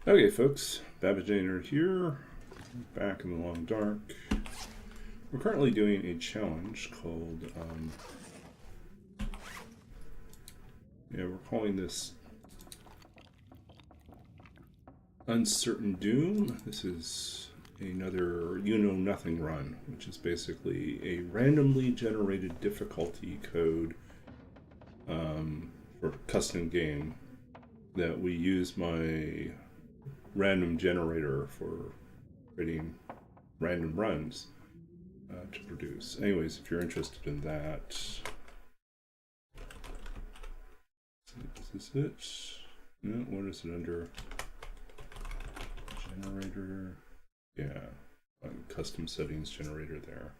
Okay, folks, Babajaner here, back in the long dark. We're currently doing a challenge called, we're calling this Uncertain Doom. This is another you-know-nothing run, which is basically a randomly generated difficulty code for custom game that we use my random generator for creating random runs to produce. Anyways, if you're interested in that, is this it? No, what is it under? Generator. Yeah, custom settings generator there.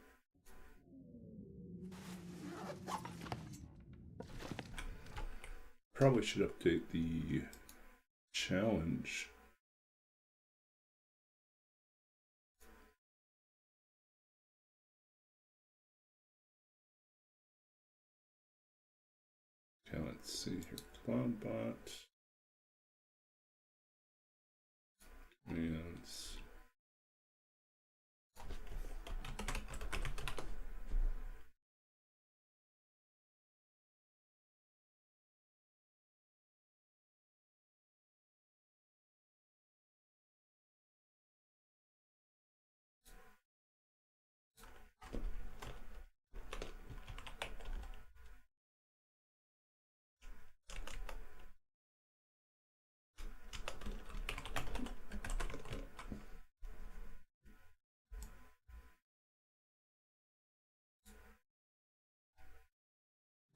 Probably should update the challenge. Okay, let's see here. CloudBot. Commands.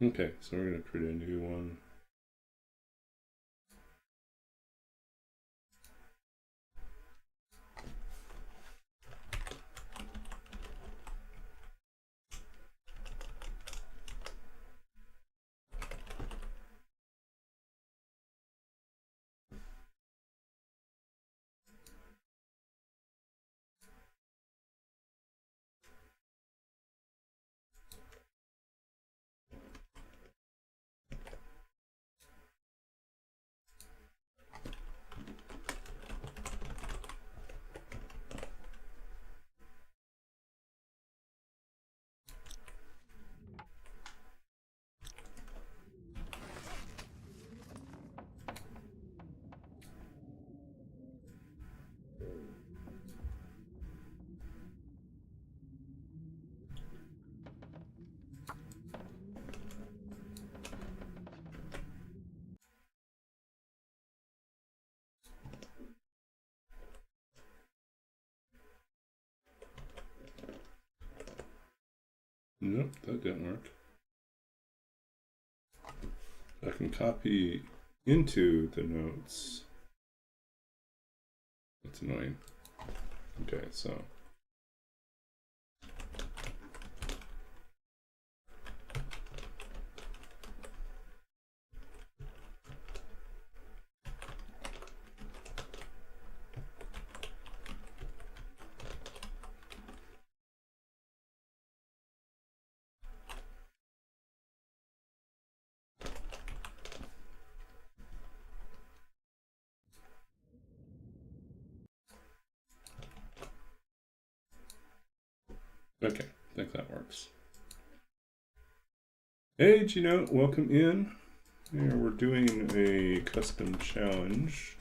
Okay, so we're going to create a new one. Nope, that didn't work. I can copy into the notes. That's annoying. Okay, so okay, I think that works. Hey, Gino, welcome in. Here we're doing a custom challenge.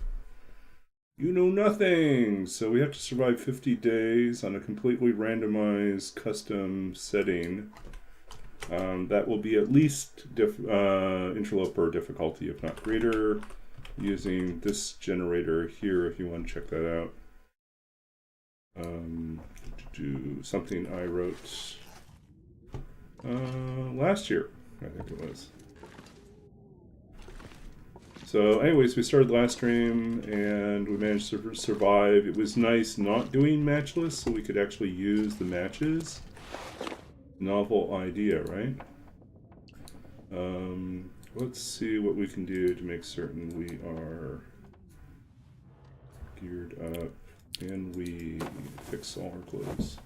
You know nothing! So we have to survive 50 days on a completely randomized custom setting. That will be at least interloper difficulty, if not greater, using this generator here if you want to check that out. Do something I wrote last year, I think it was. So anyways, we started last stream and we managed to survive. It was nice not doing matchless so we could actually use the matches. Novel idea, right? Let's see what we can do to make certain we are geared up and we fix all our clothes.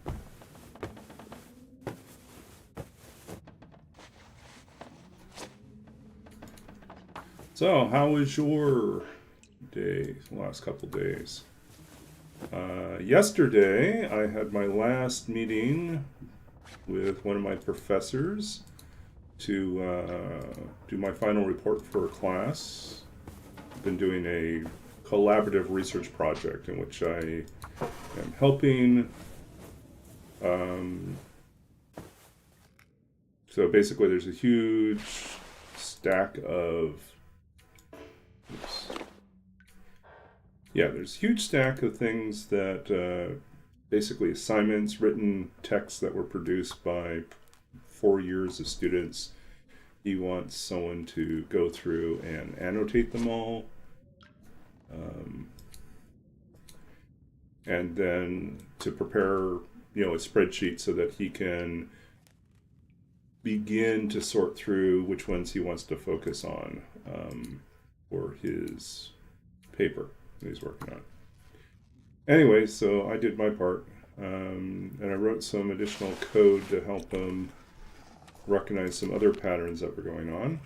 So, how was your days, the last couple days. Yesterday, I had my last meeting with one of my professors to do my final report for a class. I've been doing a collaborative research project in which I am helping. So basically, there's a huge stack of. There's a huge stack of things that basically assignments, written texts that were produced by 4 years of students. He wants someone to go through and annotate them all. And then to prepare, a spreadsheet so that he can begin to sort through which ones he wants to focus on for his paper that he's working on. Anyway, so I did my part, and I wrote some additional code to help him recognize some other patterns that were going on.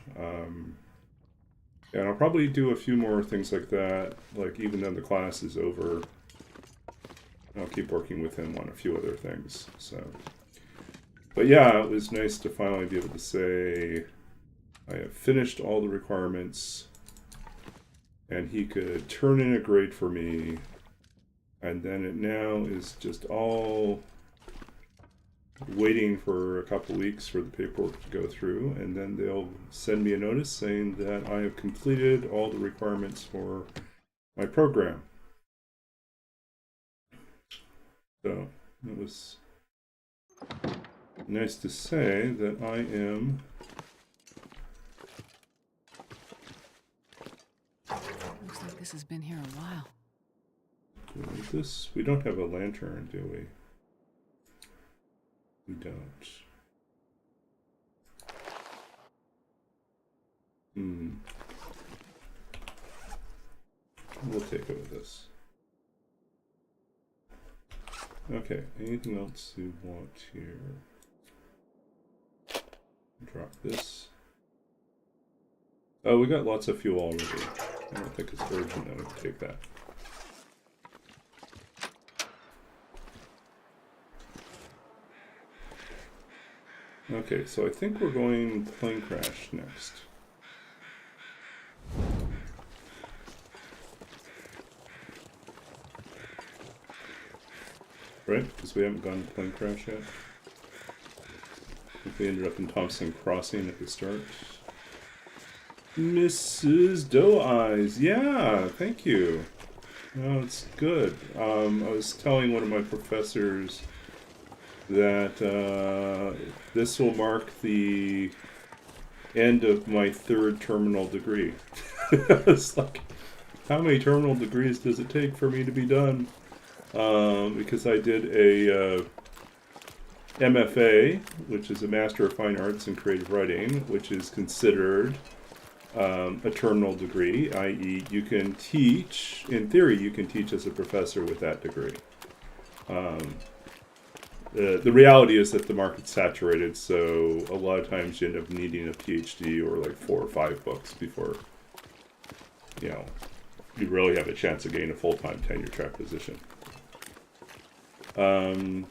And I'll probably do a few more things like that, like even though the class is over, I'll keep working with him on a few other things. So, but yeah, it was nice to finally be able to say I have finished all the requirements, and he could turn in a grade for me, and then it now is just all waiting for a couple weeks for the paperwork to go through, and then they'll send me a notice saying that I have completed all the requirements for my program. So it was nice to say that I am looks like this has been here a while. doing this. We don't have a lantern, do we? We don't. We'll take it with us. Okay, anything else you want here? Drop this. Oh, we got lots of fuel already. I don't think it's urgent that we take that. Okay, so I think we're going plane crash next. Right? Because we haven't gone to plane crash yet. I think we ended up in Thompson Crossing at the start. Mrs. Doe Eyes, yeah, thank you. No, it's good. I was telling one of my professors that this will mark the end of my 3rd terminal degree. It's like, how many terminal degrees does it take for me to be done? Because I did a MFA, which is a Master of Fine Arts in Creative Writing, which is considered a terminal degree, i.e. you can teach, in theory, you can teach as a professor with that degree. The reality is that the market's saturated, so a lot of times you end up needing a PhD or like 4 or 5 books before, you really have a chance of getting a full-time tenure-track position. And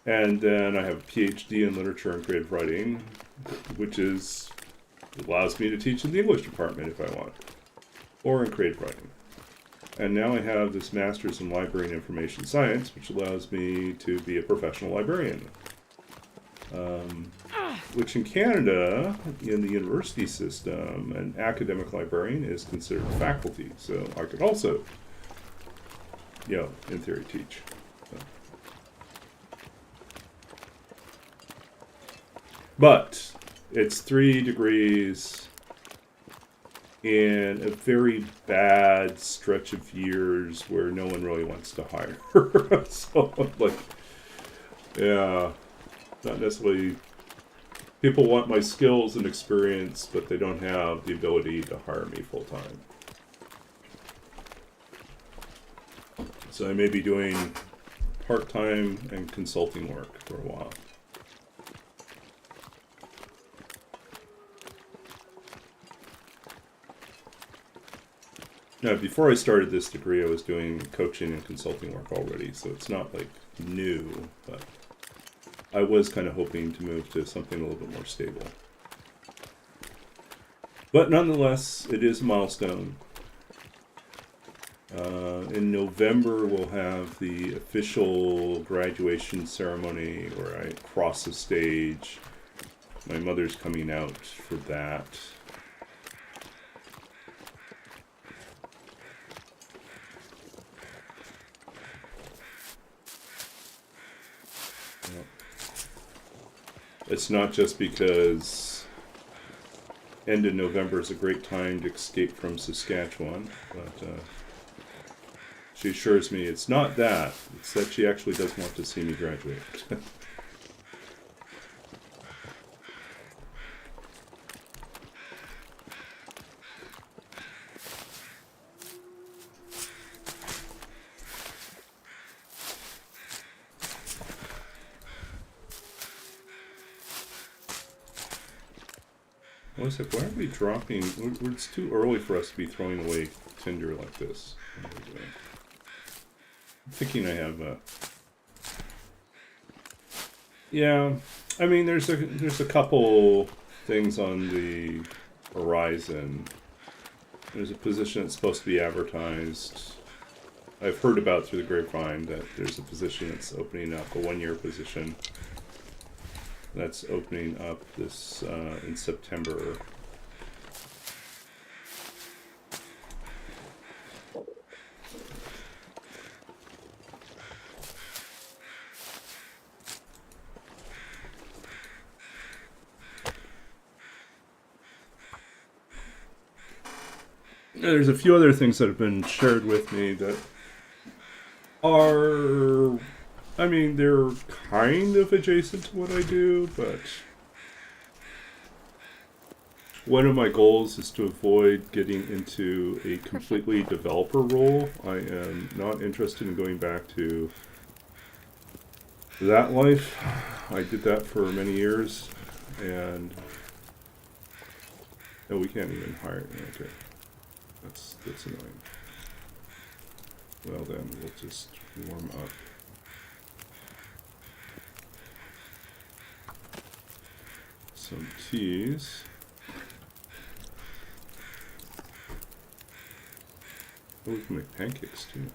then I have a PhD in literature and creative writing, which allows me to teach in the English department if I want, or in creative writing. And now I have this master's in library and information science, which allows me to be a professional librarian. Which in Canada, in the university system, an academic librarian is considered faculty. So I could also, in theory, teach. So. But it's 3 degrees in a very bad stretch of years where no one really wants to hire. So, not necessarily. People want my skills and experience, but they don't have the ability to hire me full time. So I may be doing part-time and consulting work for a while. Now, before I started this degree, I was doing coaching and consulting work already, so it's not like new, but I was kind of hoping to move to something a little bit more stable. But nonetheless, it is a milestone. In November, we'll have the official graduation ceremony where I cross the stage. My mother's coming out for that. It's not just because end of November is a great time to escape from Saskatchewan, but she assures me it's not that. It's that she actually does want to see me graduate. I was like, why are we dropping? It's too early for us to be throwing away tinder like this. I'm thinking I have a... Yeah, I mean, there's a couple things on the horizon. There's a position that's supposed to be advertised. I've heard about through the grapevine that there's a position that's opening up, a one-year position that's opening up this in September. There's a few other things that have been shared with me that are, I mean, they're kind of adjacent to what I do, but one of my goals is to avoid getting into a completely developer role. I am not interested in going back to that life. I did that for many years, and no, we can't even hire. Okay. That's annoying. Well then, we'll just warm up. Some teas. Oh, we can make pancakes too.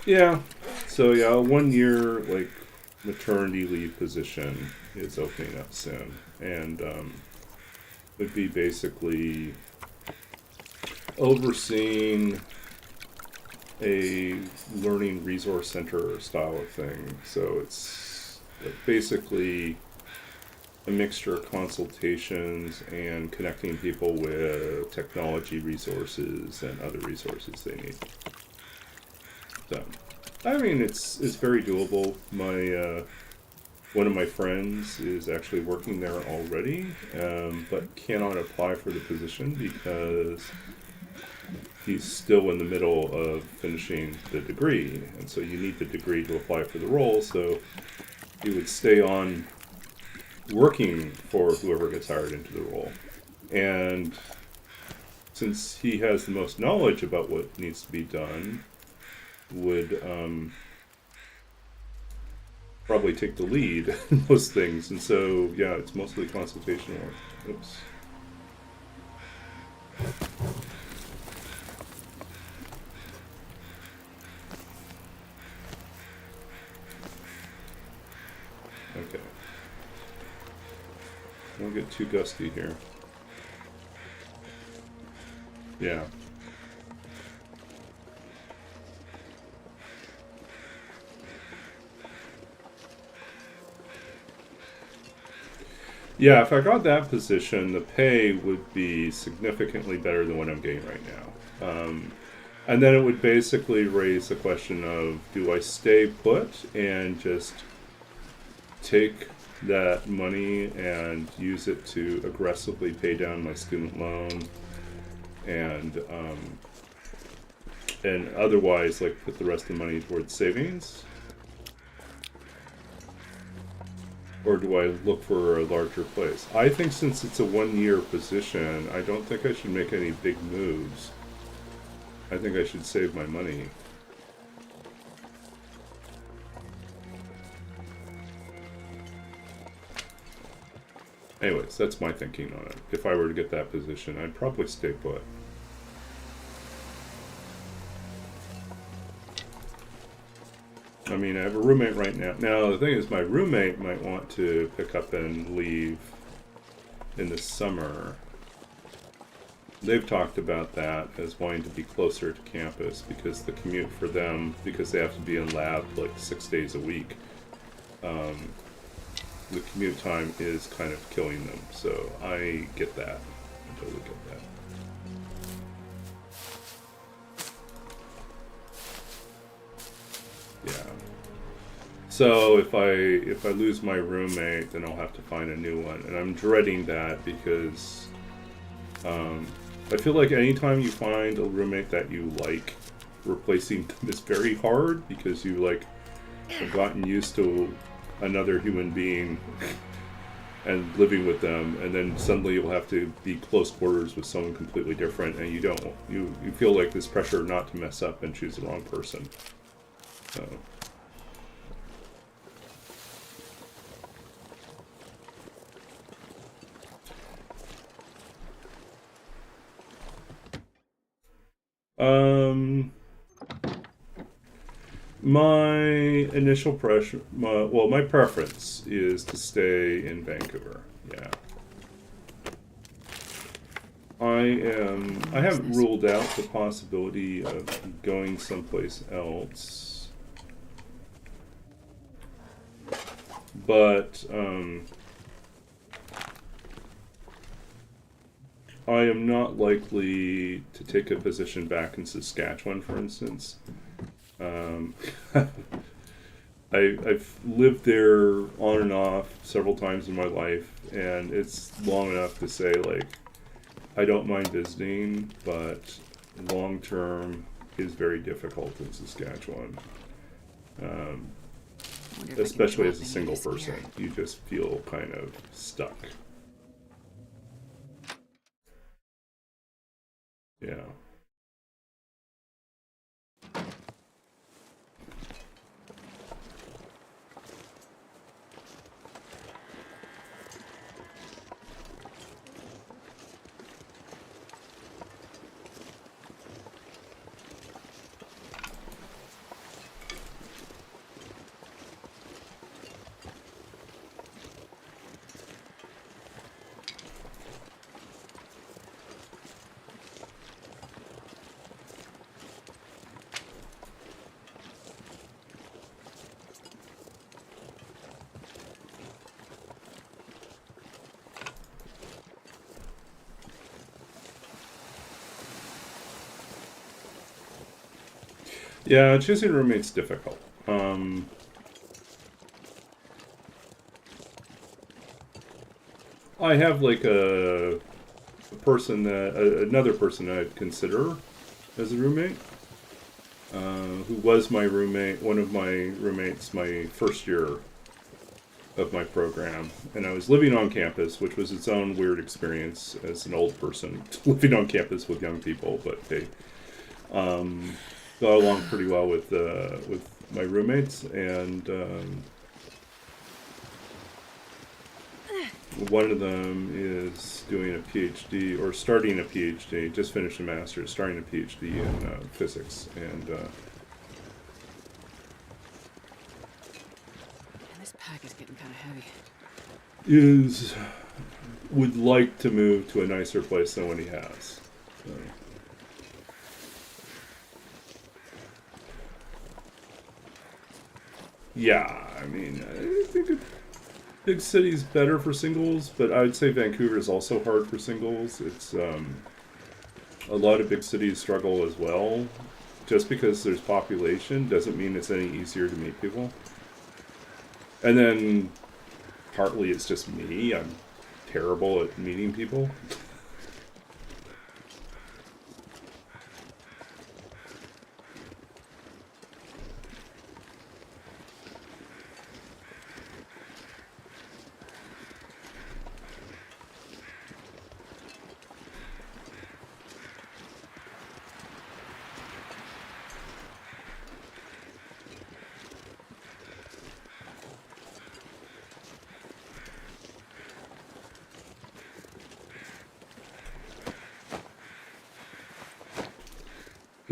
Yeah. So yeah, a 1 year like maternity leave position is opening up soon, and would be basically overseeing a learning resource center style of thing. So it's like basically a mixture of consultations and connecting people with technology resources and other resources they need. So, I mean, it's very doable. My one of my friends is actually working there already, but cannot apply for the position because he's still in the middle of finishing the degree, and so you need the degree to apply for the role. So he would stay on working for whoever gets hired into the role, and since he has the most knowledge about what needs to be done, would probably take the lead in those things. And so yeah, it's mostly consultation work. Oops. Okay. Don't get too gusty here. Yeah. Yeah, if I got that position, the pay would be significantly better than what I'm getting right now. And then it would basically raise the question of, do I stay put and just take that money and use it to aggressively pay down my student loan and otherwise like put the rest of the money towards savings? Or do I look for a larger place? I think since it's a 1-year position, I don't think I should make any big moves. I think I should save my money. Anyways, that's my thinking on it. If I were to get that position, I'd probably stay put. I mean, I have a roommate right now. Now, the thing is, my roommate might want to pick up and leave in the summer. They've talked about that as wanting to be closer to campus because the commute for them, because they have to be in lab like 6 days a week, the commute time is kind of killing them. So I get that. I totally get that. Yeah. So if I lose my roommate, then I'll have to find a new one, and I'm dreading that because I feel like anytime you find a roommate that you like, replacing them is very hard because you like have gotten used to another human being and living with them, and then suddenly you'll have to be close quarters with someone completely different, and you feel like this pressure not to mess up and choose the wrong person. So. My initial pressure, my preference is to stay in Vancouver. Yeah. I haven't ruled out the possibility of going someplace else. But, I am not likely to take a position back in Saskatchewan, for instance. I've lived there on and off several times in my life, and it's long enough to say, like, I don't mind visiting, but long term is very difficult in Saskatchewan. Especially as a single person. You just feel kind of stuck. Yeah. Yeah, choosing a roommate's difficult. I have like a person that another person I'd consider as a roommate, who was my roommate, one of my roommates, my first year of my program, and I was living on campus, which was its own weird experience as an old person living on campus with young people, but hey. Got along pretty well with my roommates, and one of them is doing a PhD, or starting a PhD, just finished a master's, starting a PhD in physics, and this pack is getting kind of heavy. would like to move to a nicer place than what he has. So. Yeah, I mean, I think a big city's better for singles, but I would say Vancouver is also hard for singles. It's a lot of big cities struggle as well. Just because there's population doesn't mean it's any easier to meet people. And then partly it's just me. I'm terrible at meeting people.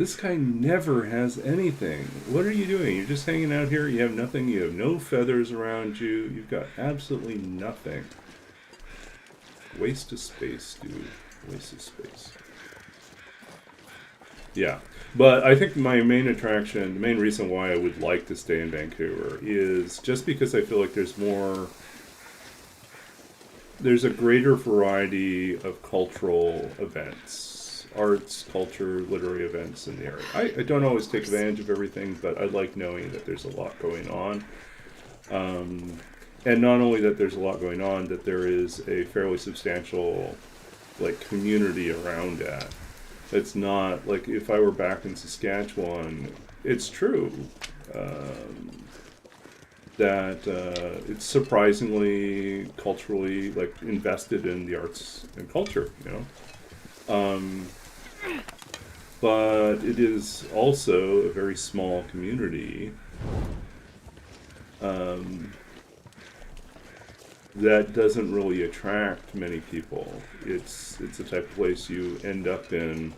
This guy never has anything. What are you doing? You're just hanging out here. You have nothing. You have no feathers around you. You've got absolutely nothing. Waste of space, dude. Waste of space. Yeah. But I think my main attraction, the main reason why I would like to stay in Vancouver is just because I feel like there's a greater variety of cultural events, arts, culture, literary events in the area. I don't always take advantage of everything, but I like knowing that there's a lot going on. And not only that there's a lot going on, that there is a fairly substantial community around that. It's not like if I were back in Saskatchewan, it's true that it's surprisingly culturally invested in the arts and culture, but it is also a very small community that doesn't really attract many people. It's the type of place you end up in,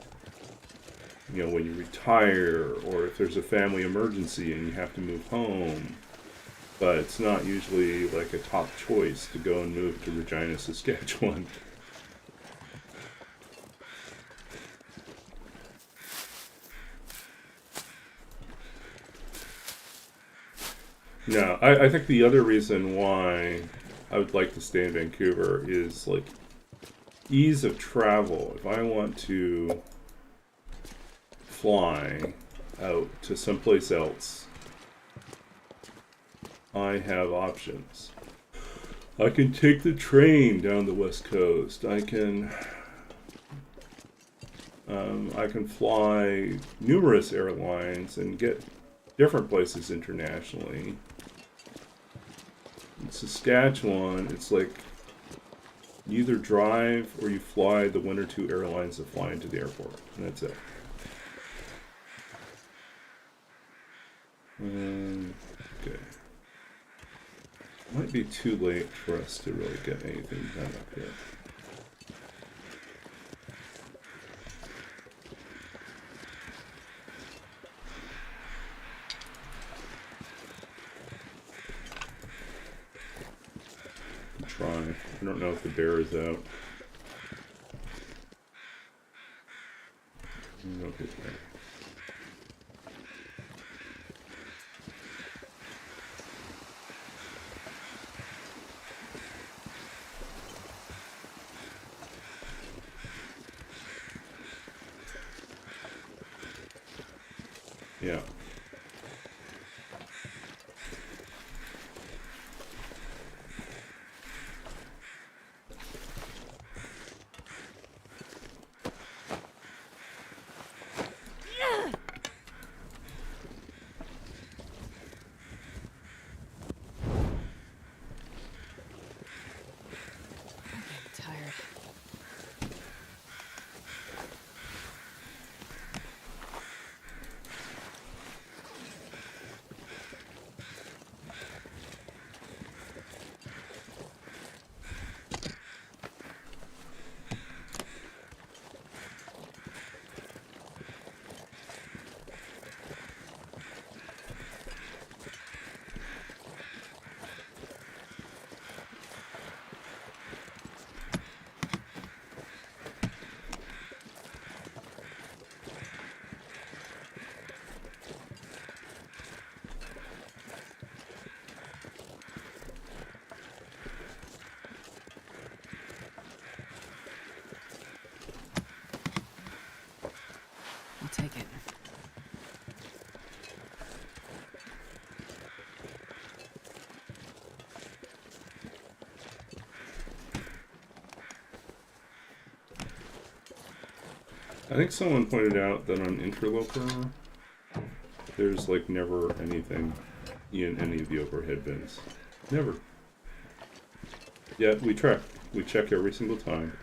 when you retire, or if there's a family emergency and you have to move home. But it's not usually a top choice to go and move to Regina, Saskatchewan. No, I think the other reason why I would like to stay in Vancouver is ease of travel. If I want to fly out to someplace else, I have options. I can take the train down the West Coast. I can fly numerous airlines and get different places internationally. In Saskatchewan, it's you either drive or you fly the one or two airlines that fly into the airport, and that's it. Okay. Might be too late for us to really get anything done up here. Try. I don't know if the bear is out. No hit there. Yeah. Tired. I'll take it. I think someone pointed out that on Interloper, there's never anything in any of the overhead bins. Never. Yeah, we check. We check every single time,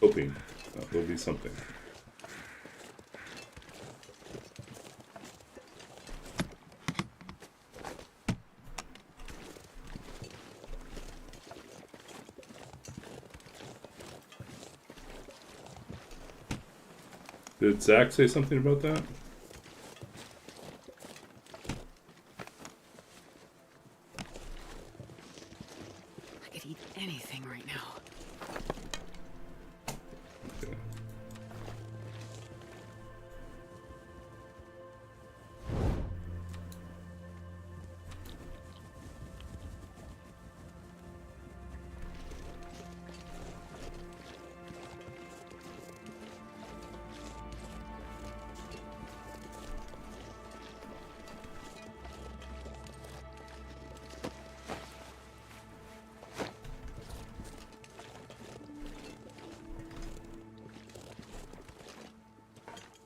hoping there'll be something. Did Zach say something about that? I could eat anything right now. Okay.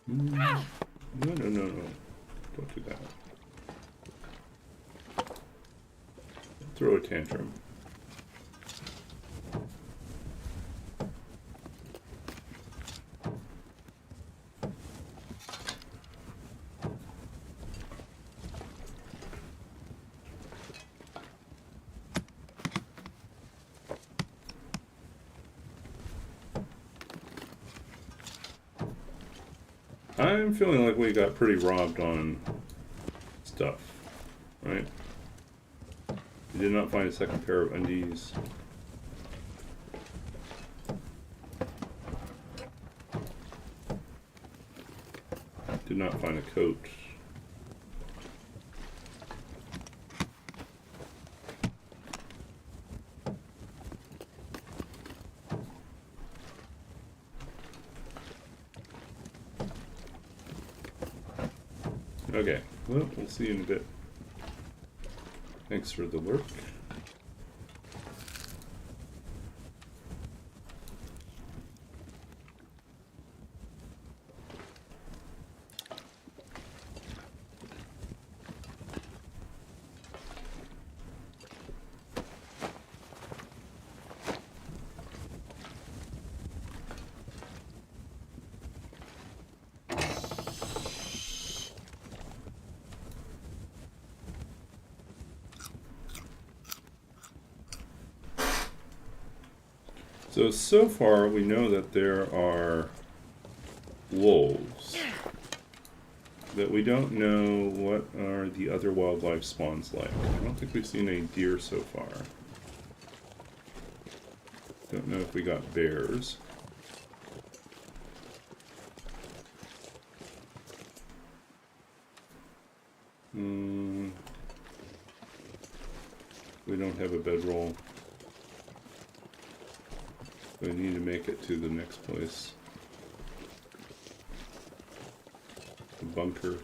No. Don't do that. Throw a tantrum. I'm feeling like we got pretty robbed on stuff, right? We did not find a second pair of undies. Did not find a coat. Okay, well, we'll see you in a bit. Thanks for the work. So far we know that there are wolves, but we don't know what are the other wildlife spawns like. I don't think we've seen any deer so far. Don't know if we got bears. We don't have a bedroll. We need to make it to the next place. The bunker.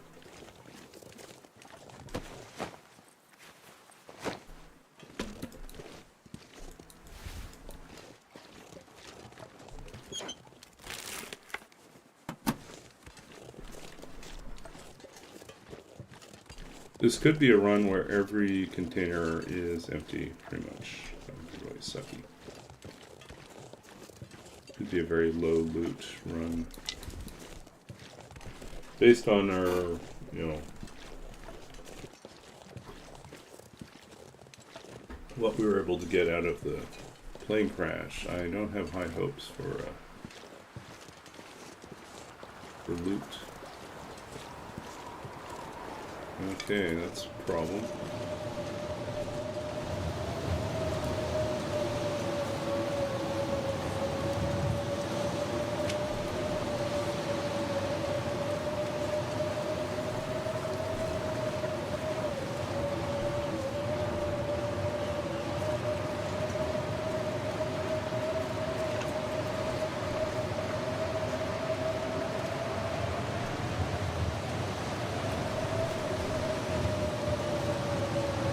This could be a run where every container is empty, pretty much. That would be really sucky. Could be a very low loot run. Based on our, what we were able to get out of the plane crash, I don't have high hopes for loot. Okay, that's a problem.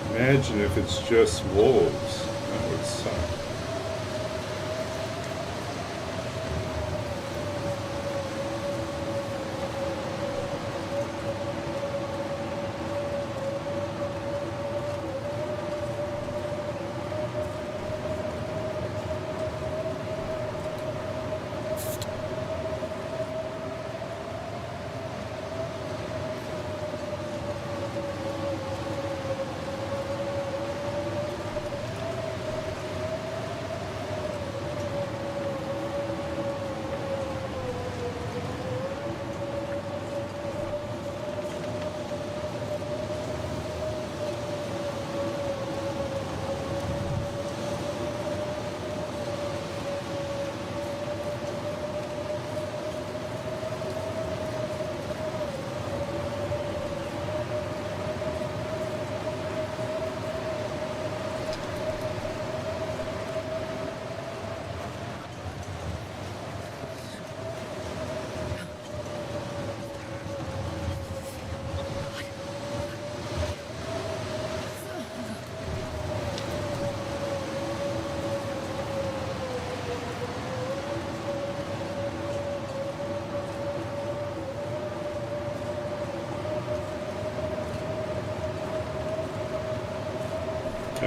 Imagine if it's just wolves. That would suck.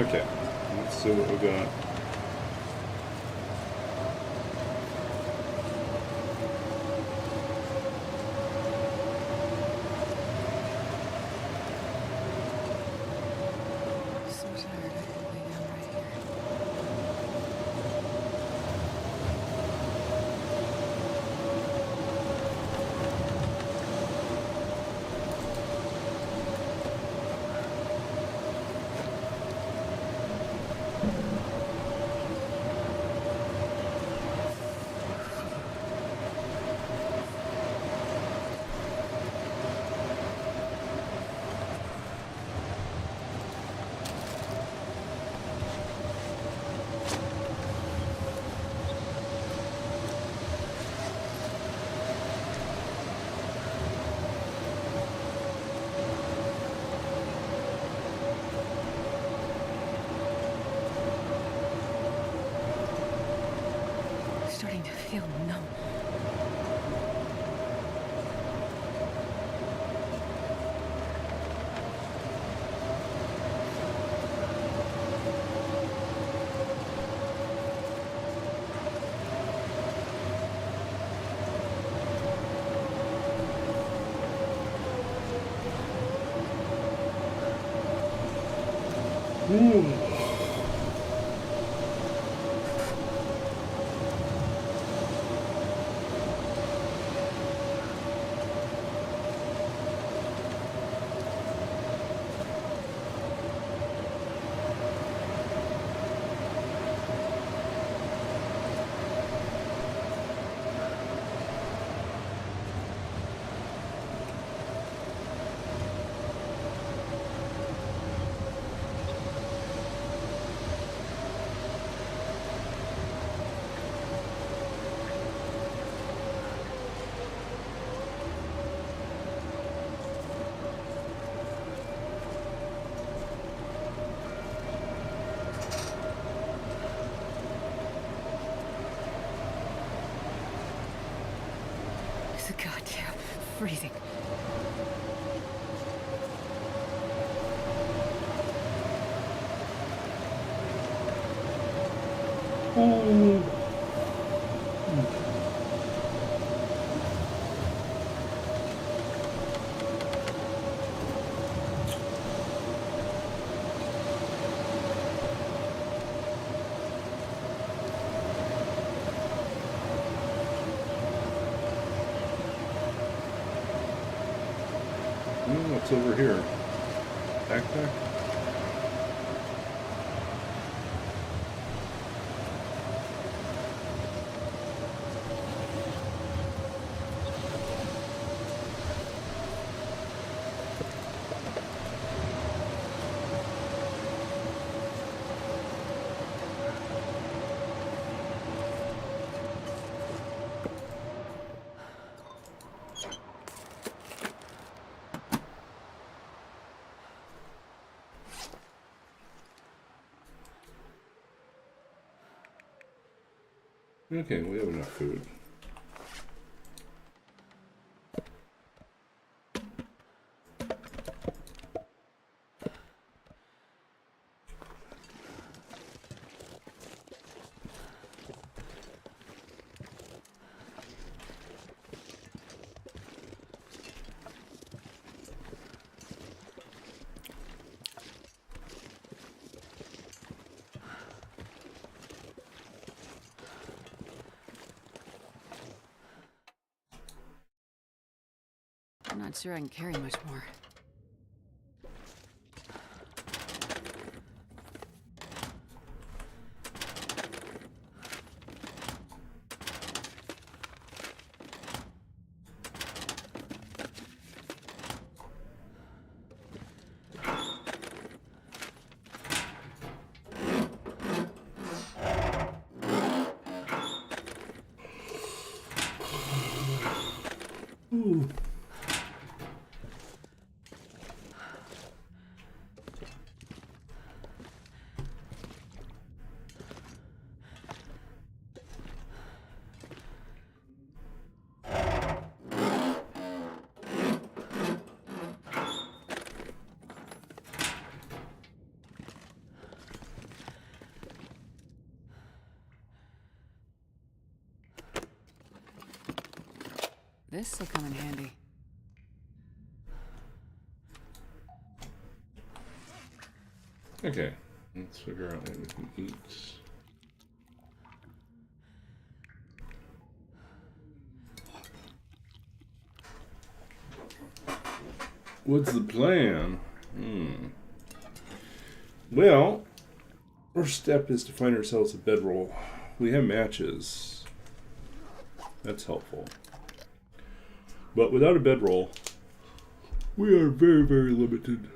Okay, let's see what we got. So tired. I could lay down right here. Starting to feel numb. It's goddamn freezing. What's over here? Backpack? Okay, we have enough food. I'm not sure I can carry much more. Ooh. This'll come in handy. Okay, let's figure out what we can eat. What's the plan? Well, first step is to find ourselves a bedroll. We have matches. That's helpful. But without a bedroll, we are very, very limited.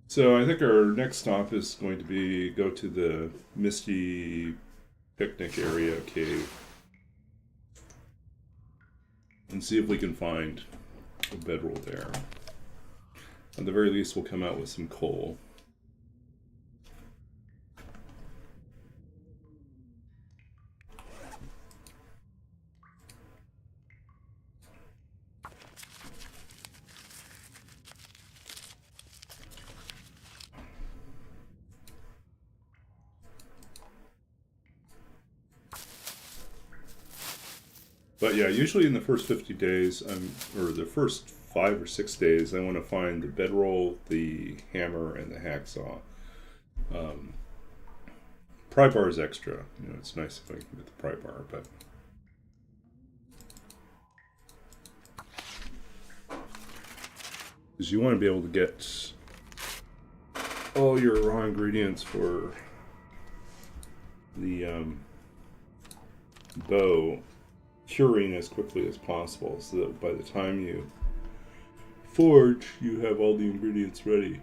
So I think our next stop is going to be go to the Misty picnic area cave and see if we can find a bedroll there. At the very least, we'll come out with some coal. But yeah, usually in the first 50 days, or the first 5 or 6 days, I want to find the bedroll, the hammer, and the hacksaw. Pry bar is extra. You know, it's nice if I can get the pry bar, but because you want to be able to get all your raw ingredients for the bow curing as quickly as possible, so that by the time you forge, you have all the ingredients ready.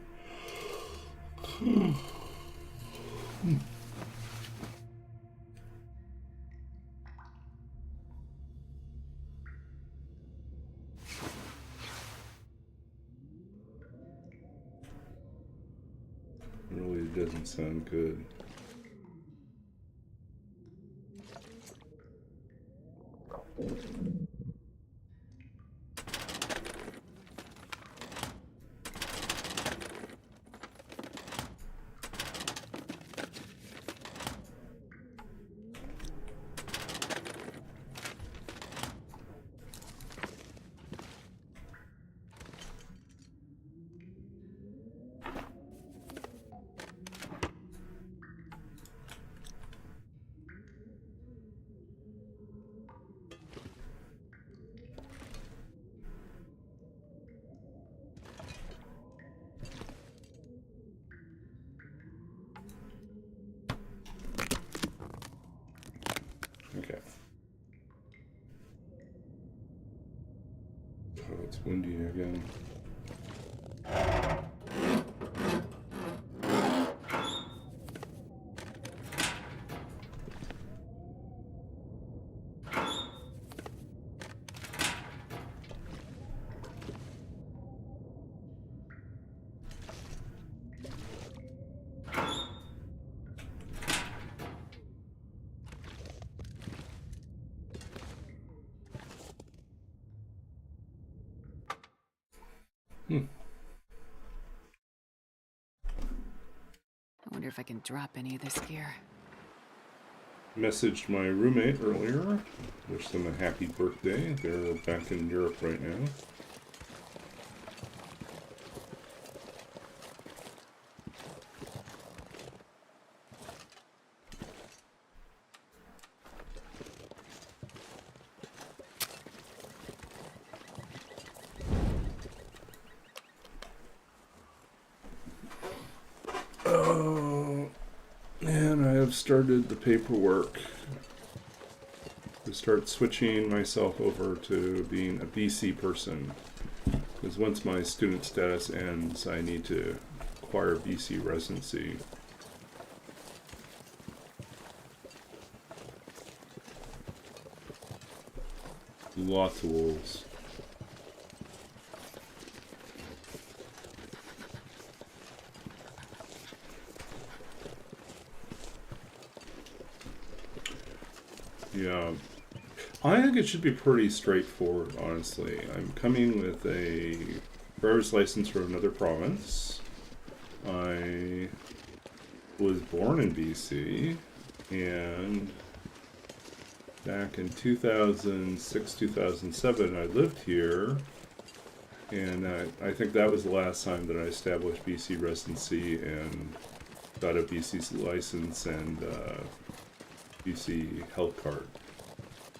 Really doesn't sound good. Okay. Oh, it's windy again. I wonder if I can drop any of this gear. Messaged my roommate earlier. Wish them a happy birthday. They're back in Europe right now. And I have started the paperwork to start switching myself over to being a BC person. Because once my student status ends, I need to acquire BC residency. Lots of wolves. Yeah, I think it should be pretty straightforward, honestly. I'm coming with a driver's license from another province. I was born in BC, and back in 2006, 2007, I lived here, and I think that was the last time that I established BC residency and got a BC license and BC health card.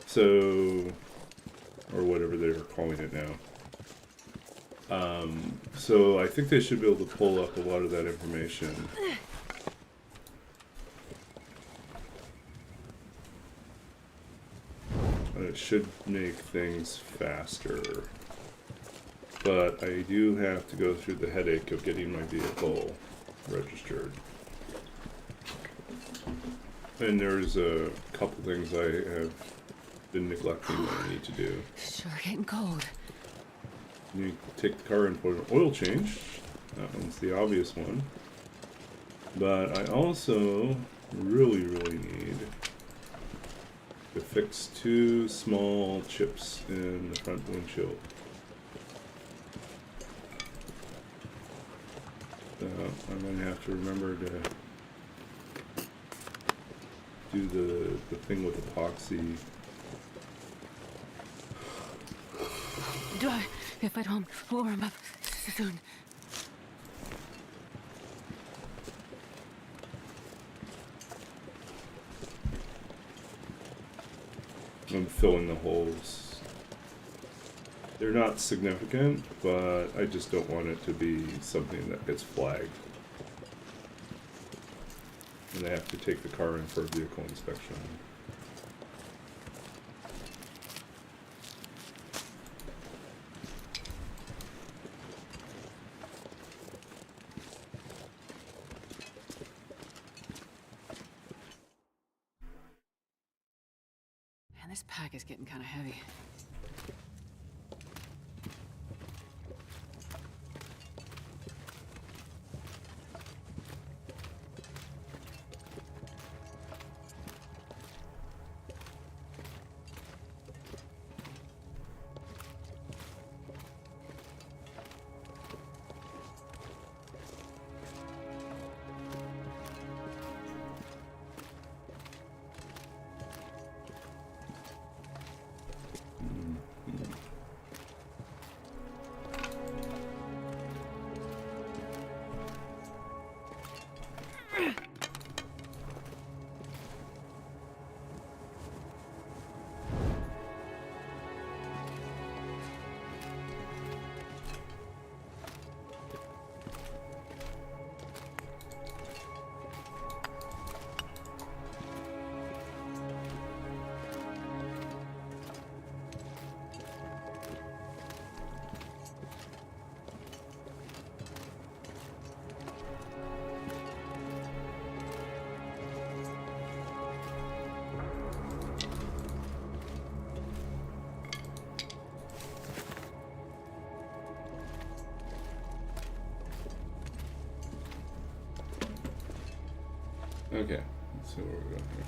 So, or whatever they're calling it now. So I think they should be able to pull up a lot of that information. And it should make things faster. But I do have to go through the headache of getting my vehicle registered. And there's a couple things I have been neglecting that I need to do. Sure getting cold. You take the car in for an oil change. That one's the obvious one. But I also really need to fix 2 small chips in the front windshield. So I'm going to have to remember to do the thing with epoxy. If at home, we'll warm up soon. I'm filling the holes. They're not significant, but I just don't want it to be something that gets flagged. And I have to take the car in for a vehicle inspection. Man, this pack is getting kind of heavy. Okay, let's see where we're going here.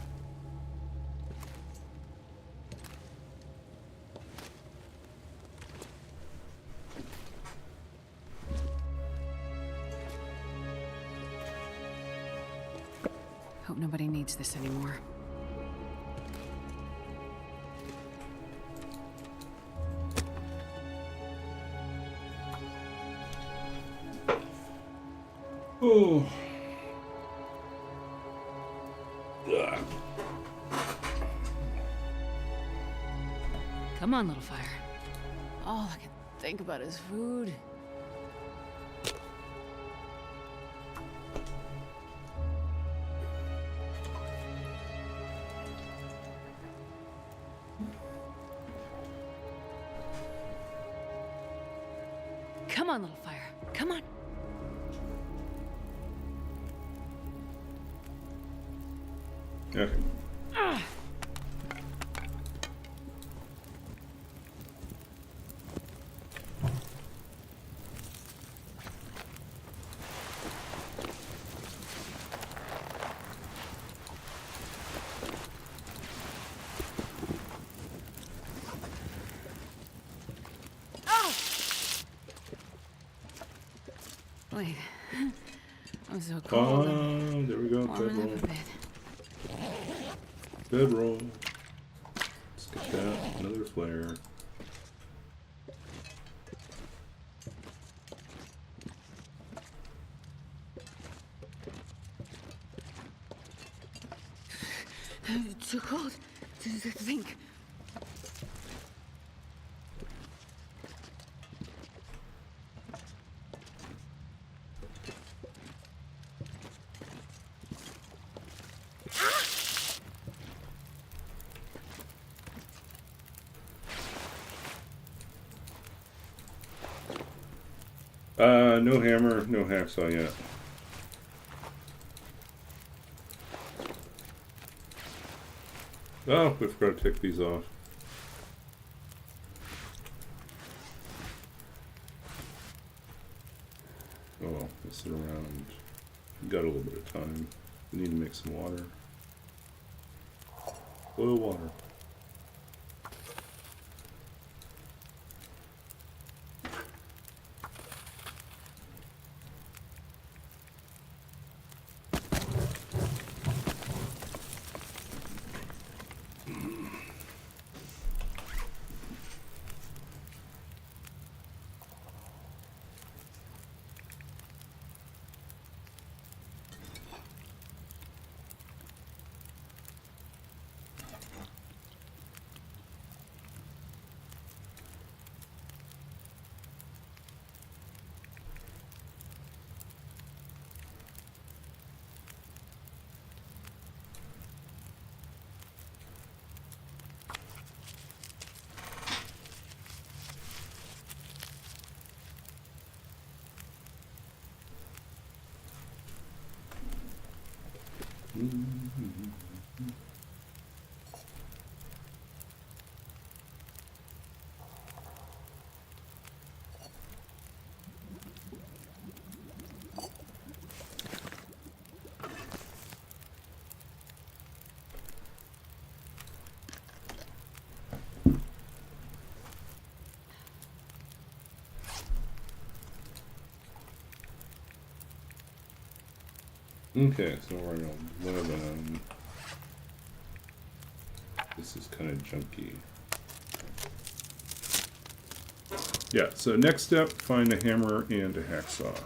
Hope nobody needs this anymore. Oh. Ugh. Come on, little fire. All I can think about is food. Come on, little fire. Come on. Okay. Wait. I'm so cold. Oh, there we go. Warming up a bit. Bedroll. Let's get that. Another flare. It's too cold to think. No hammer, no hacksaw yet. Oh, we forgot to take these off. Oh well, we'll sit around. We've got a little bit of time. We need to make some water. Boil water. Okay, so we're on 11. This is kind of junky. Yeah, so next step, find a hammer and a hacksaw.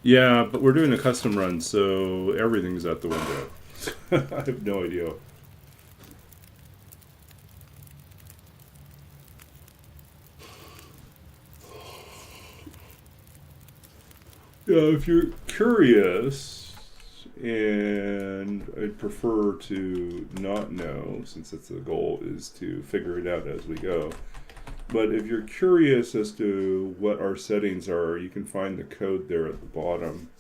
Yeah, but we're doing a custom run, so everything's out the window. I have no idea. Yeah, if you're curious, and I'd prefer to not know, since that's the goal, is to figure it out as we go. But if you're curious as to what our settings are, you can find the code there at the bottom.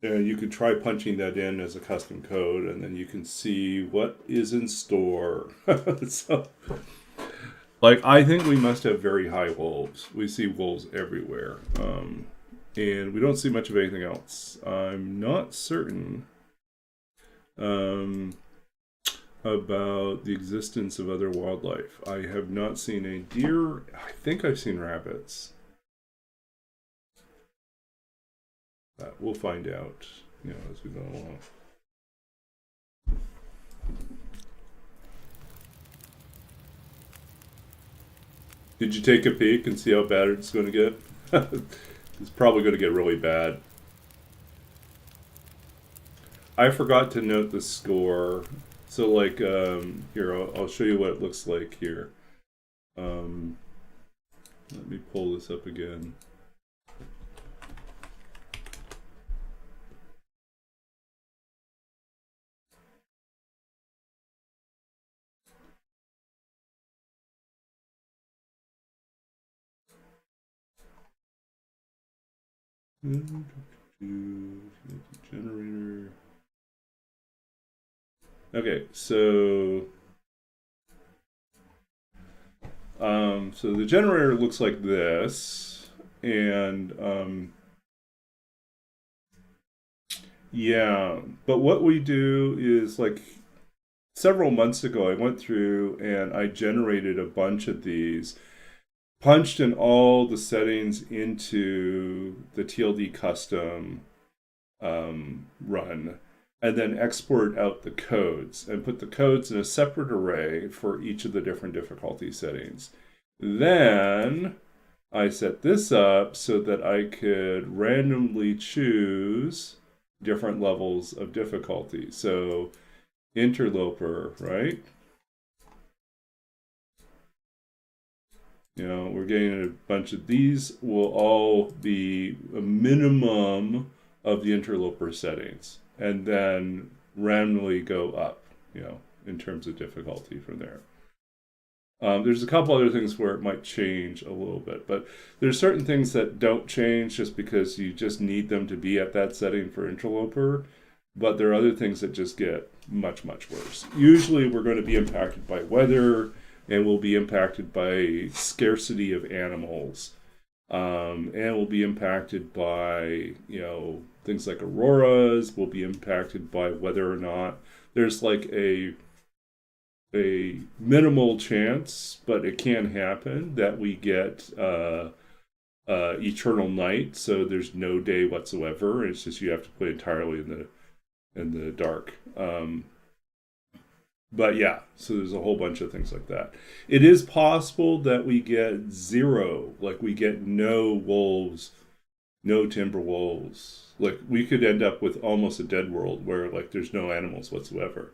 And you could try punching that in as a custom code, and then you can see what is in store. So, like, I think we must have very high wolves. We see wolves everywhere. And we don't see much of anything else. I'm not certain about the existence of other wildlife. I have not seen a deer. I think I've seen rabbits. We'll find out, as we go along. Did you take a peek and see how bad it's going to get? It's probably going to get really bad. I forgot to note the score. So, like, here, I'll show you what it looks like here. Let me pull this up again. Generator. Okay, so the generator looks like this, and Yeah, but what we do is like several months ago, I went through and I generated a bunch of these, punched in all the settings into the TLD custom run, and then export out the codes and put the codes in a separate array for each of the different difficulty settings. Then I set this up so that I could randomly choose different levels of difficulty. So interloper, right? You know, we're getting a bunch of these will all be a minimum of the interloper settings, and then randomly go up, you know, in terms of difficulty from there. There's a couple other things where it might change a little bit, but there's certain things that don't change just because you just need them to be at that setting for interloper. But there are other things that just get much, much worse. Usually we're going to be impacted by weather, and we'll be impacted by scarcity of animals. And we'll be impacted by, you know, things like auroras. We'll be impacted by whether or not there's like a minimal chance, but it can happen, that we get eternal night. So there's no day whatsoever. It's just you have to play entirely in the dark. But yeah, so there's a whole bunch of things like that. It is possible that we get zero, like we get no wolves, no timber wolves. Like we could end up with almost a dead world where like there's no animals whatsoever.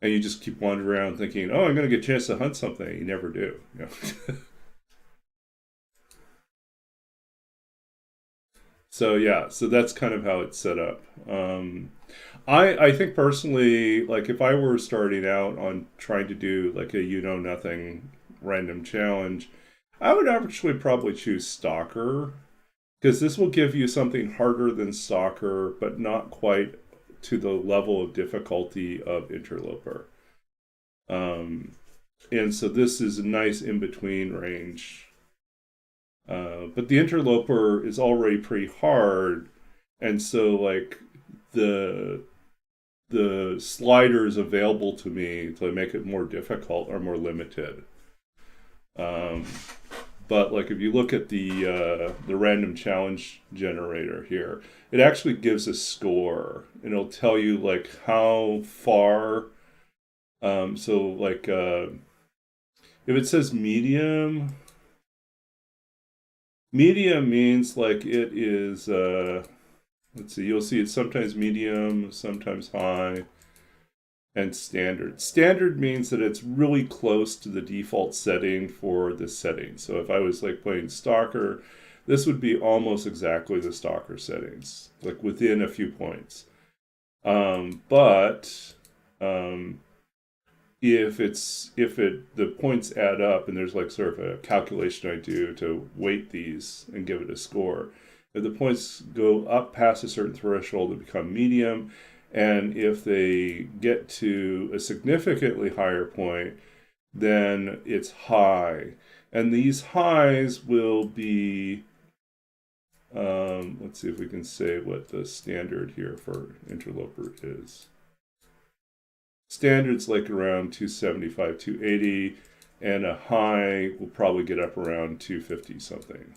And you just keep wandering around thinking, oh, I'm going to get a chance to hunt something. You never do. You know? So yeah, so that's kind of how it's set up. I think personally, like if I were starting out on trying to do like a nothing random challenge, I would actually probably choose Stalker, because this will give you something harder than Stalker, but not quite to the level of difficulty of Interloper. And so this is a nice in-between range. But the Interloper is already pretty hard, and so like the sliders available to me to make it more difficult are more limited. But like if you look at the random challenge generator here, it actually gives a score, and it'll tell you like how far. So like if it says medium means like it is. Let's see. You'll see it's sometimes medium, sometimes high, and standard. Standard means that it's really close to the default setting for this setting. So if I was like playing Stalker, this would be almost exactly the Stalker settings, like within a few points. But if the points add up, and there's like sort of a calculation I do to weight these and give it a score. If the points go up past a certain threshold, they become medium. And if they get to a significantly higher point, then it's high. And these highs will be, let's see if we can say what the standard here for Interloper is. Standard's like around 275, 280, and a high will probably get up around 250 something.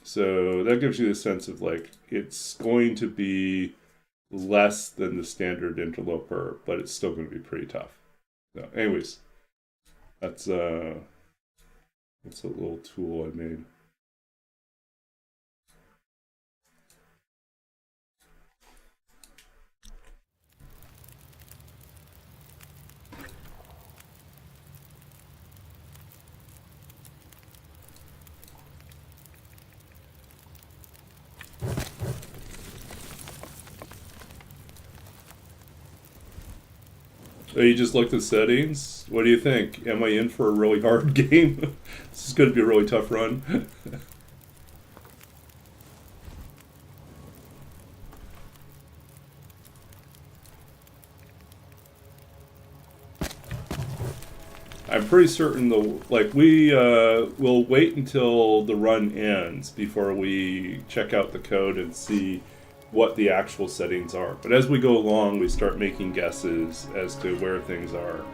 So that gives you the sense of like it's going to be less than the standard Interloper, but it's still going to be pretty tough. So anyways, that's a little tool I made. So you just looked at settings. What do you think? Am I in for a really hard game? This is going to be a really tough run. I'm pretty certain we will wait until the run ends before we check out the code and see what the actual settings are. But as we go along, we start making guesses as to where things are.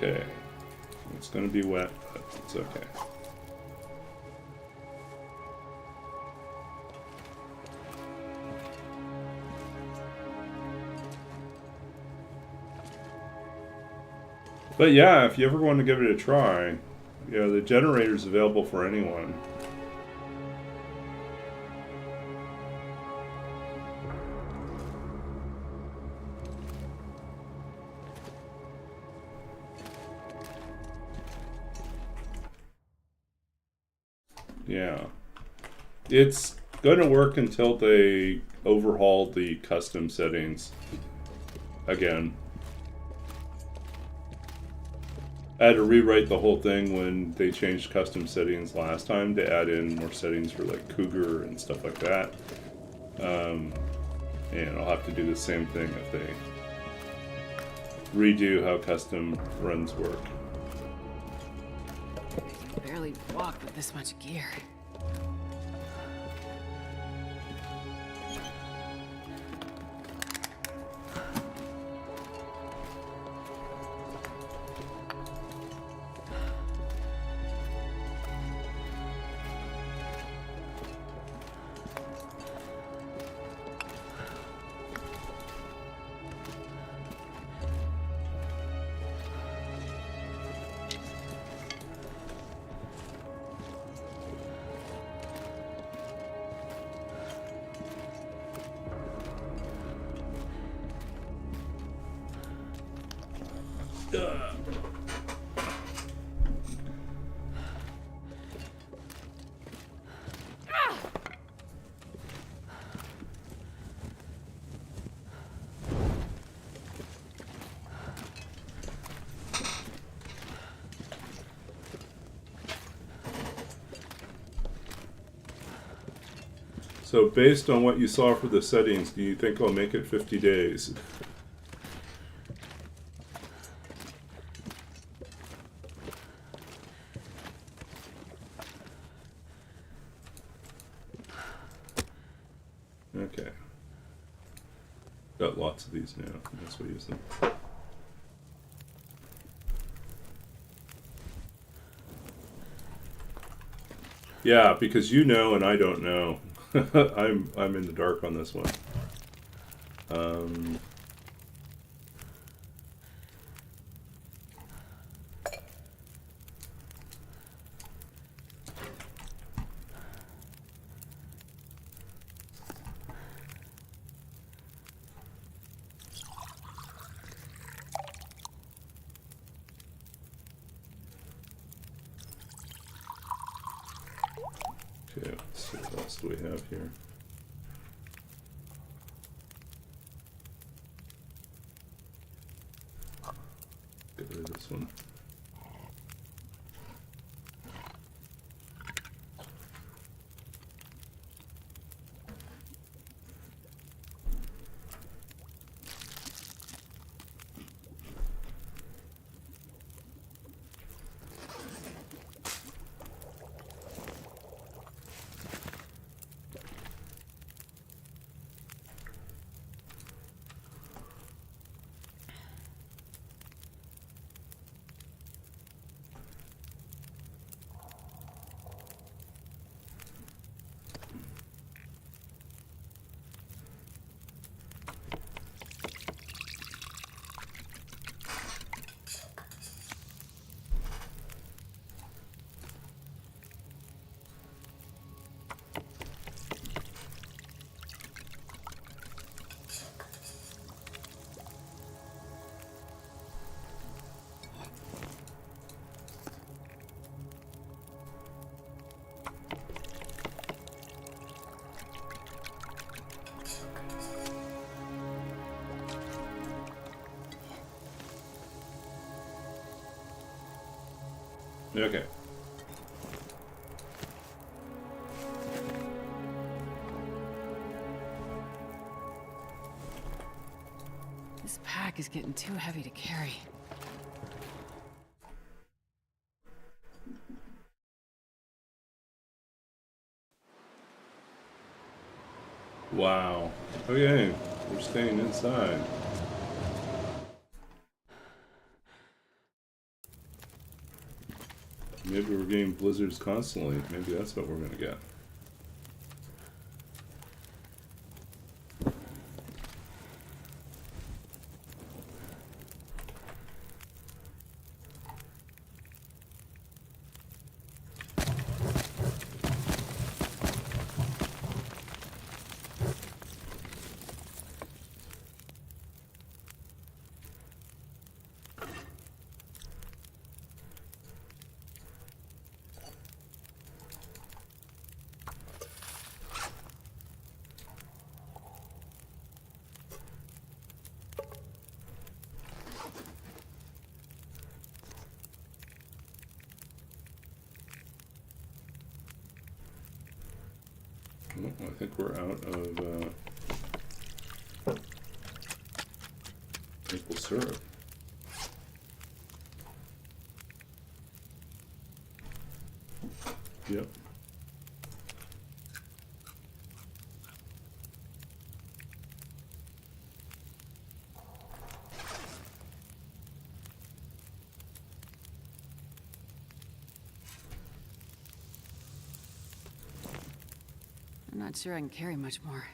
Okay, it's going to be wet, but it's okay. But yeah, if you ever want to give it a try, yeah, the generator's available for anyone. Yeah. It's gonna work until they overhaul the custom settings again. I had to rewrite the whole thing when they changed custom settings last time to add in more settings for like Cougar and stuff like that. And I'll have to do the same thing if they redo how custom runs work. I can barely walk with this much gear. So based on what you saw for the settings, do you think I'll make it 50 days? Okay. Got lots of these now. That's what I use them. Yeah, because you know and I don't know. I'm in the dark on this one. Okay, let's see what else do we have here. Get rid of this one. Okay. This pack is getting too heavy to carry. Wow. Okay, we're staying inside. Maybe we're getting blizzards constantly. Maybe that's what we're gonna get. Well, I think we're out of maple syrup. Yep. I'm not sure I can carry much more.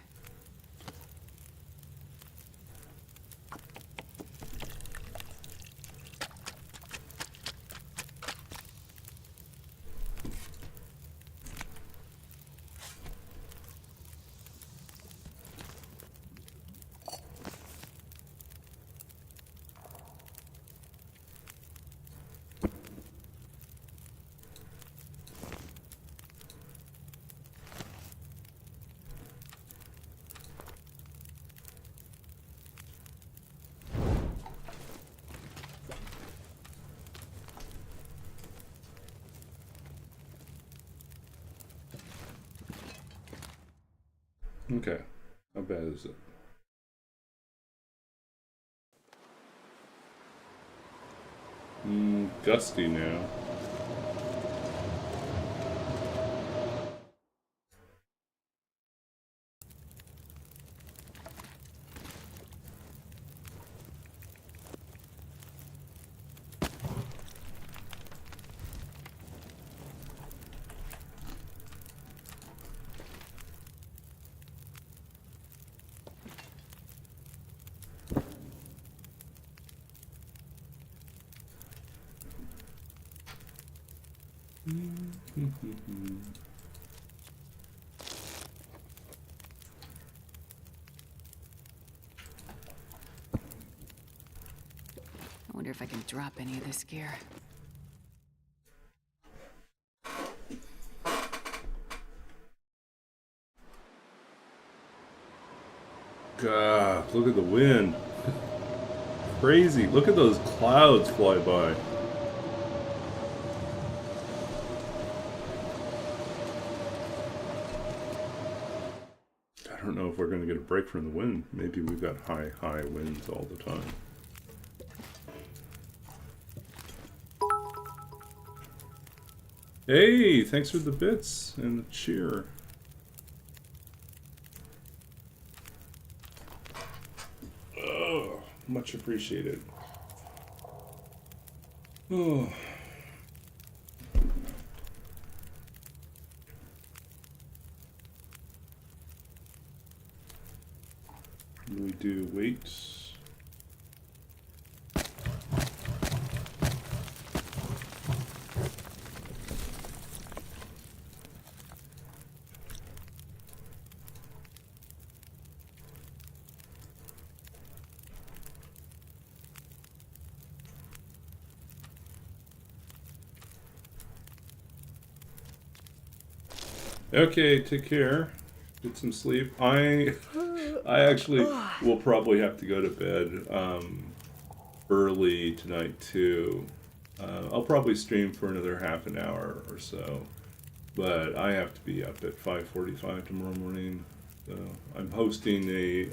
Okay. How bad is it? Gusty now. I wonder if I can drop any of this gear. God, look at the wind. Crazy. Look at those clouds fly by. I don't know if we're going to get a break from the wind. Maybe we've got high winds all the time. Hey, thanks for the bits and the cheer. Oh, much appreciated. Oh. We do weights. Okay, take care. Get some sleep. I actually will probably have to go to bed early tonight too. I'll probably stream for another half an hour or so, but I have to be up at 5:45 tomorrow morning. So I'm hosting a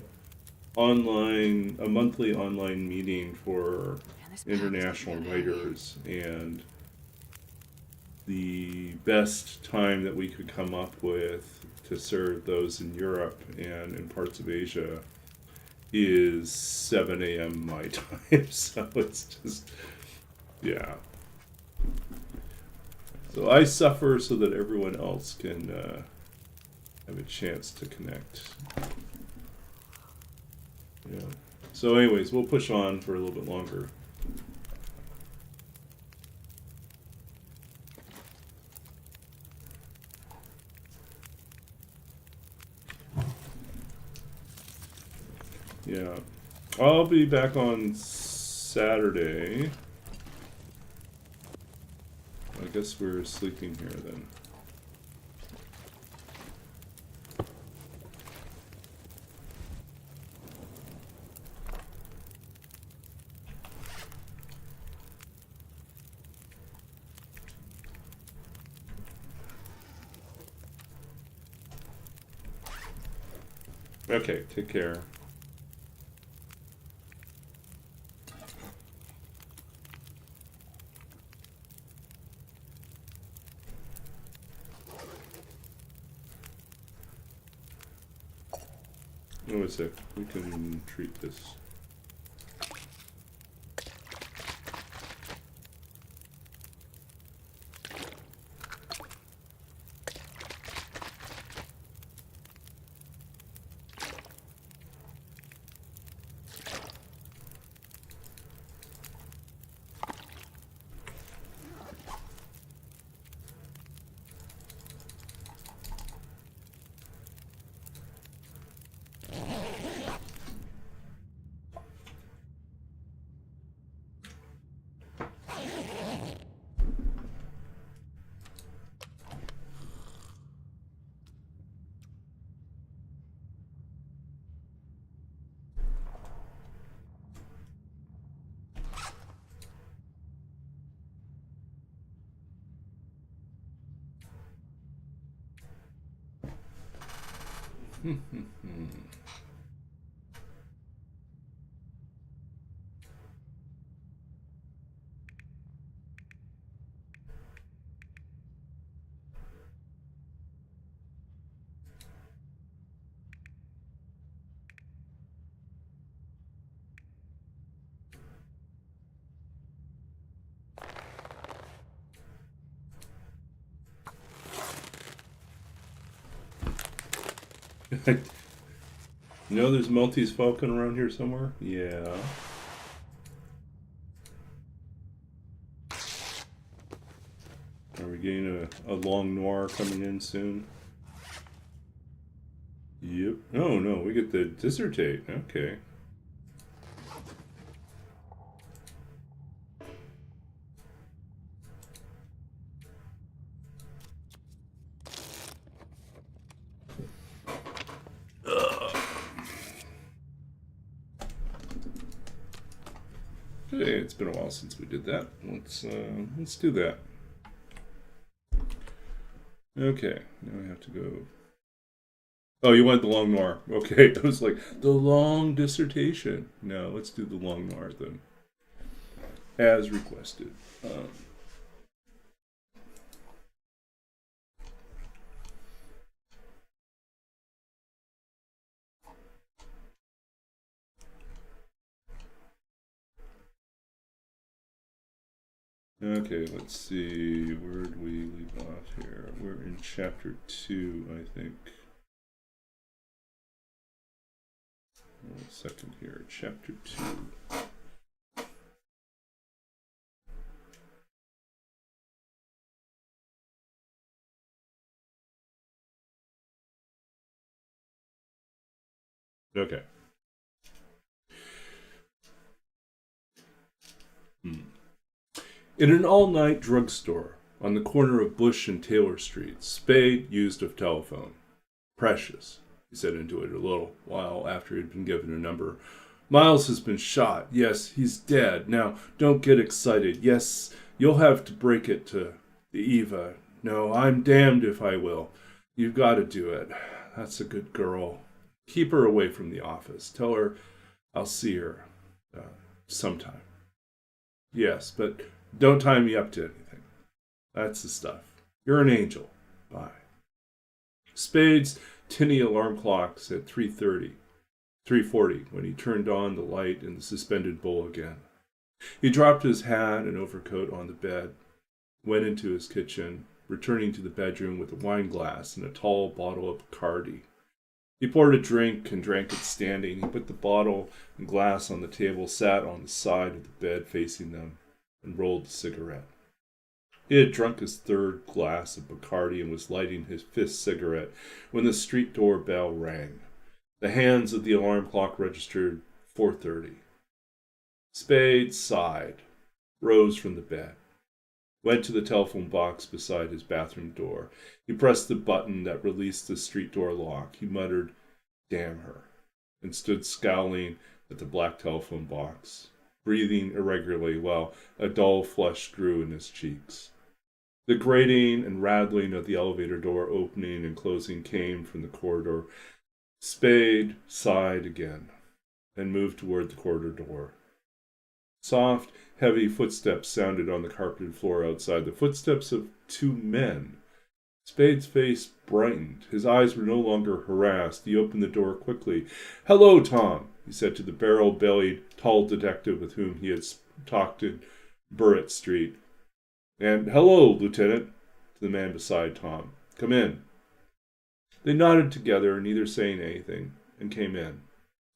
monthly online meeting for Man, this international pack is getting writers, and the best time that we could come up with to serve those in Europe and in parts of Asia is 7 a.m. my time. So it's just, yeah. So I suffer so that everyone else can have a chance to connect. Yeah. So anyways, we'll push on for a little bit longer. Yeah. I'll be back on Saturday. I guess we're sleeping here then. Okay, take care. Oh, a sec. We can treat this. You know there's Maltese Falcon around here somewhere? Yeah. Are we getting a long noir coming in soon? Yep. Oh no, we get the dissertate. Okay. Okay, it's been a while since we did that. Let's do that. Okay, now we have to go. Oh, you wanted the long noir. Okay, I was like, the long dissertation. No, let's do the long noir then. As requested. Okay, let's see. Where did we leave off here? We're in chapter 2, I think. One second here. Chapter 2. Okay. In an all-night drugstore on the corner of Bush and Taylor Streets, Spade used a telephone. Precious, he said into it a little while after he had been given a number. Miles has been shot. Yes, he's dead. Now, don't get excited. Yes, You'll have to break it to the Eva. No, I'm damned if I will. You've got to do it. That's a good girl. Keep her away from the office. Tell her I'll see her sometime. Yes, but don't tie me up to anything. That's the stuff. You're an angel. Bye. Spade's tinny alarm clock said 3:40 when he turned on the light in the suspended bowl again. He dropped his hat and overcoat on the bed, went into his kitchen, returning to the bedroom with a wine glass and a tall bottle of Bacardi. He poured a drink and drank it standing. He put the bottle and glass on the table, sat on the side of the bed facing them, and rolled a cigarette. He had drunk his third glass of Bacardi and was lighting his fifth cigarette when the street door bell rang. The hands of the alarm clock registered 4:30. Spade sighed, rose from the bed, went to the telephone box beside his bathroom door. He pressed the button that released the street door lock. He muttered, "Damn her," and stood scowling at the black telephone box, breathing irregularly while a dull flush grew in his cheeks. The grating and rattling of the elevator door opening and closing came from the corridor. Spade sighed again and moved toward the corridor door. Soft, heavy footsteps sounded on the carpeted floor outside, the footsteps of two men. Spade's face brightened. His eyes were no longer harassed. He opened the door quickly. "Hello, Tom," he said to the barrel-bellied, tall detective with whom he had talked in Burrett Street. And "Hello, Lieutenant," to the man beside Tom. "Come in." They nodded together, neither saying anything, and came in.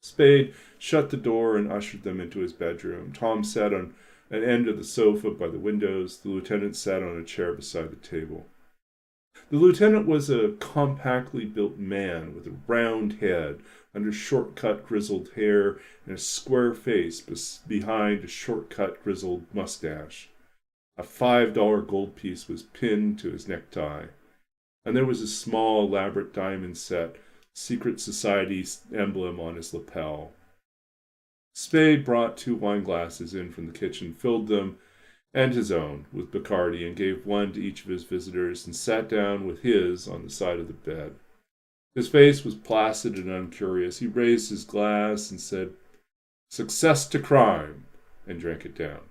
Spade shut the door and ushered them into his bedroom. Tom sat on an end of the sofa by the windows. The lieutenant sat on a chair beside the table. The lieutenant was a compactly built man with a round head under short-cut grizzled hair and a square face behind a short-cut grizzled mustache. A $5 gold piece was pinned to his necktie, and there was a small, elaborate diamond-set secret society emblem on his lapel. Spade brought 2 wine glasses in from the kitchen, filled them and his own with Bacardi, and gave one to each of his visitors, and sat down with his on the side of the bed. His face was placid and uncurious. He raised his glass and said, "Success to crime," and drank it down.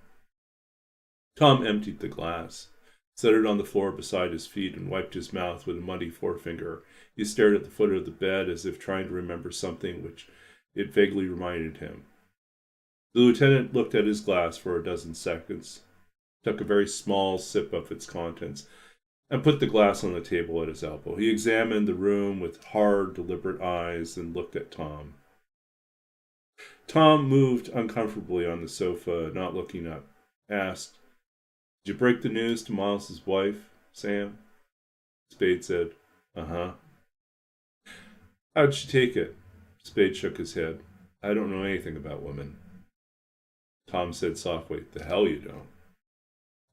Tom emptied the glass, set it on the floor beside his feet, and wiped his mouth with a muddy forefinger. He stared at the foot of the bed as if trying to remember something which it vaguely reminded him. The lieutenant looked at his glass for a dozen seconds, took a very small sip of its contents, and put the glass on the table at his elbow. He examined the room with hard, deliberate eyes and looked at Tom. Tom moved uncomfortably on the sofa, not looking up, asked, "Did you break the news to Miles's wife, Sam?" Spade said, "Uh-huh." "How'd she take it?" Spade shook his head. "I don't know anything about women." Tom said softly, "The hell you don't."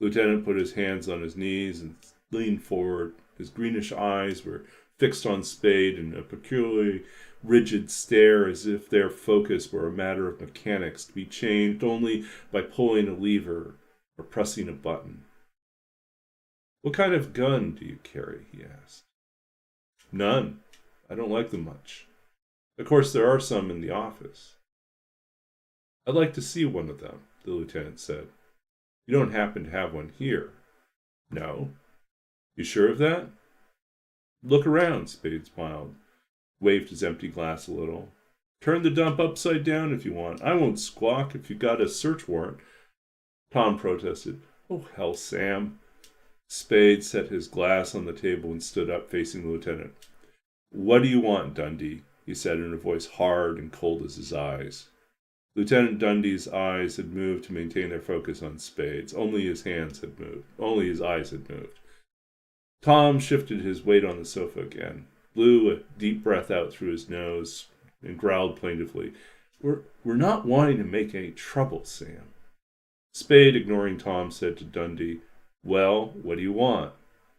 Lieutenant put his hands on his knees and leaned forward. His greenish eyes were fixed on Spade in a peculiarly rigid stare, as if their focus were a matter of mechanics to be changed only by pulling a lever or pressing a button. "What kind of gun do you carry?" he asked. "None. I don't like them much. Of course, there are some in the office." "I'd like to see one of them," the lieutenant said. "You don't happen to have one here?" "No." "You sure of that?" "Look around," Spade smiled, waved his empty glass a little. "Turn the dump upside down if you want. I won't squawk if you got a search warrant." Tom protested. "Oh, hell, Sam." Spade set his glass on the table and stood up, facing the lieutenant. "What do you want, Dundee?" he said in a voice hard and cold as his eyes. Lieutenant Dundee's eyes had moved to maintain their focus on Spade's. Only his eyes had moved. Tom shifted his weight on the sofa again, blew a deep breath out through his nose, and growled plaintively, We're not wanting to make any trouble, Sam." Spade, ignoring Tom, said to Dundee, "Well, what do you want?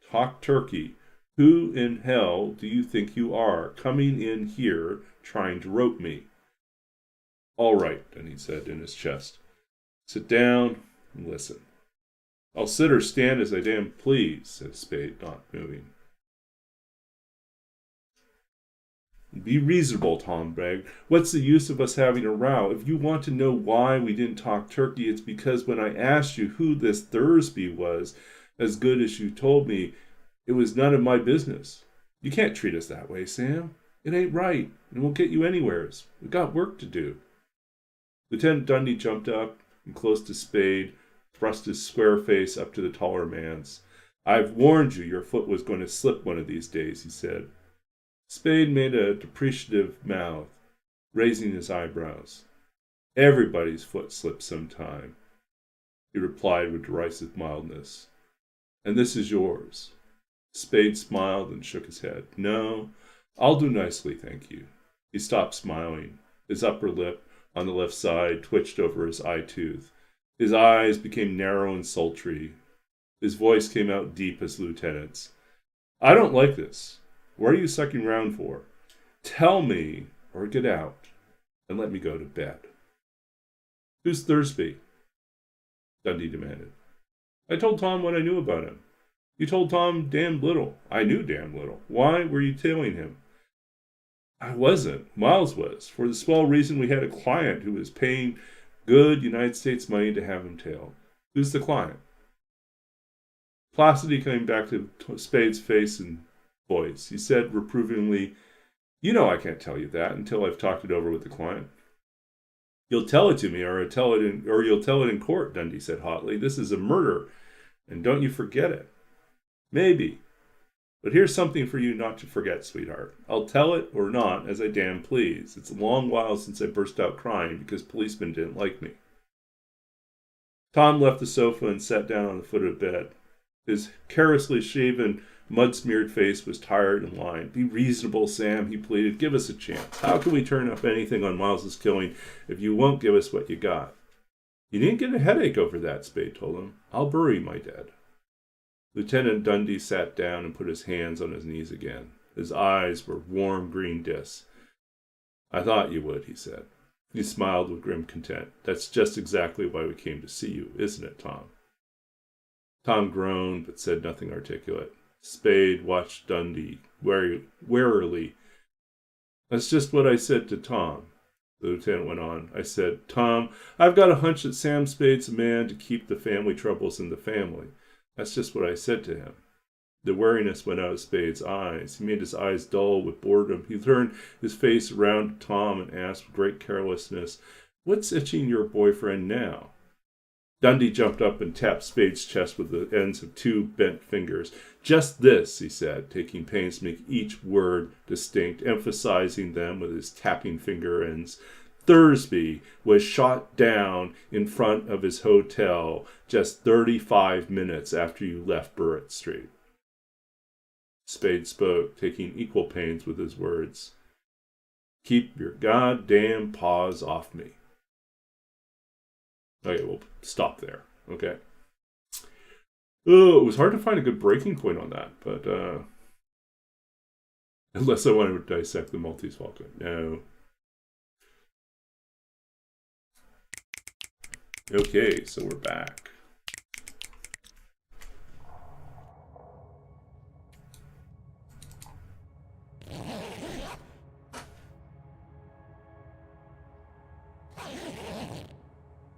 Talk turkey. Who in hell do you think you are, coming in here trying to rope me?" "All right," Dundee said in his chest. "Sit down and listen. I'll sit or stand as I damn please, said Spade, not moving. Be reasonable, Tom begged. What's the use of us having a row? If you want to know why we didn't talk turkey, it's because when I asked you who this Thursby was, as good as you told me, it was none of my business. You can't treat us that way, Sam. It ain't right, and won't get you anywheres. We got work to do. Lieutenant Dundee jumped up and, close to Spade, thrust his square face up to the taller man's. I've warned you your foot was going to slip one of these days, he said. Spade made a depreciative mouth, raising his eyebrows. Everybody's foot slips sometime, he replied with derisive mildness. And this is yours. Spade smiled and shook his head. No, I'll do nicely, thank you. He stopped smiling. His upper lip, on the left side, twitched over his eye tooth. His eyes became narrow and sultry. His voice came out deep as lieutenant's. I don't like this. What are you sucking round for? Tell me, or get out, and let me go to bed. Who's Thursby? Dundee demanded. I told Tom what I knew about him. You told Tom damn little. I knew damn little. Why were you tailing him? I wasn't. Miles was, for the small reason we had a client who was paying good United States money to have him tailed. Who's the client? Placidity came back to Spade's face and voice. He said reprovingly, You know I can't tell you that until I've talked it over with the client. You'll tell it to me, or you'll tell it in court, Dundee said hotly. This is a murder, and don't you forget it. Maybe. But here's something for you not to forget, sweetheart. I'll tell it or not as I damn please. It's a long while since I burst out crying because policemen didn't like me. Tom left the sofa and sat down on the foot of the bed. His carelessly shaven, mud-smeared face was tired and lined. Be reasonable, Sam, he pleaded. Give us a chance. How can we turn up anything on Miles's killing if you won't give us what you got? You needn't get a headache over that, Spade told him. I'll bury my dead. Lieutenant Dundee sat down and put his hands on his knees again. His eyes were warm green discs. I thought you would, he said. He smiled with grim content. That's just exactly why we came to see you, isn't it, Tom? Tom groaned, but said nothing articulate. Spade watched Dundee warily. That's just what I said to Tom, the lieutenant went on. I said, Tom, I've got a hunch that Sam Spade's a man to keep the family troubles in the family. That's just what I said to him. The wariness went out of Spade's eyes. He made his eyes dull with boredom. He turned his face around to Tom and asked with great carelessness, What's itching your boyfriend now? Dundee jumped up and tapped Spade's chest with the ends of two bent fingers. Just this, he said, taking pains to make each word distinct, emphasizing them with his tapping finger ends. Thursby was shot down in front of his hotel just 35 minutes after you left Burrett Street. Spade spoke, taking equal pains with his words. Keep your goddamn paws off me. Okay, we'll stop there. Okay. Oh, it was hard to find a good breaking point on that, but unless I wanted to dissect the Maltese Falcon. No. Okay, so we're back.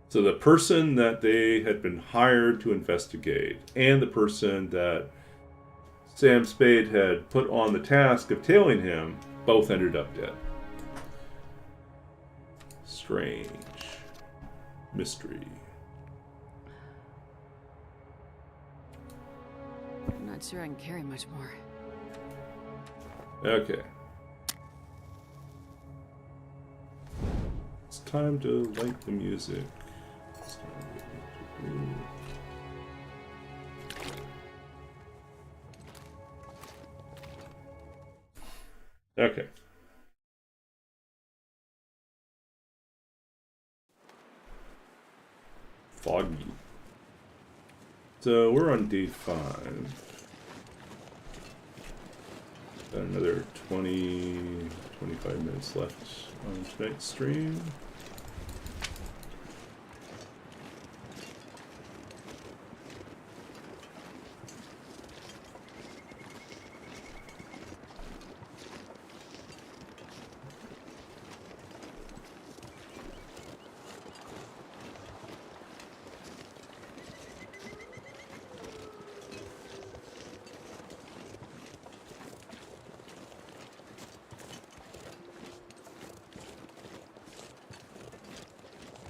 So the person that they had been hired to investigate and the person that Sam Spade had put on the task of tailing him both ended up dead. Strange. Mystery. I'm not sure I can carry much more. Okay. It's time to light the music. Okay. Foggy. So we're on day 5. Got another 25 minutes left on tonight's stream.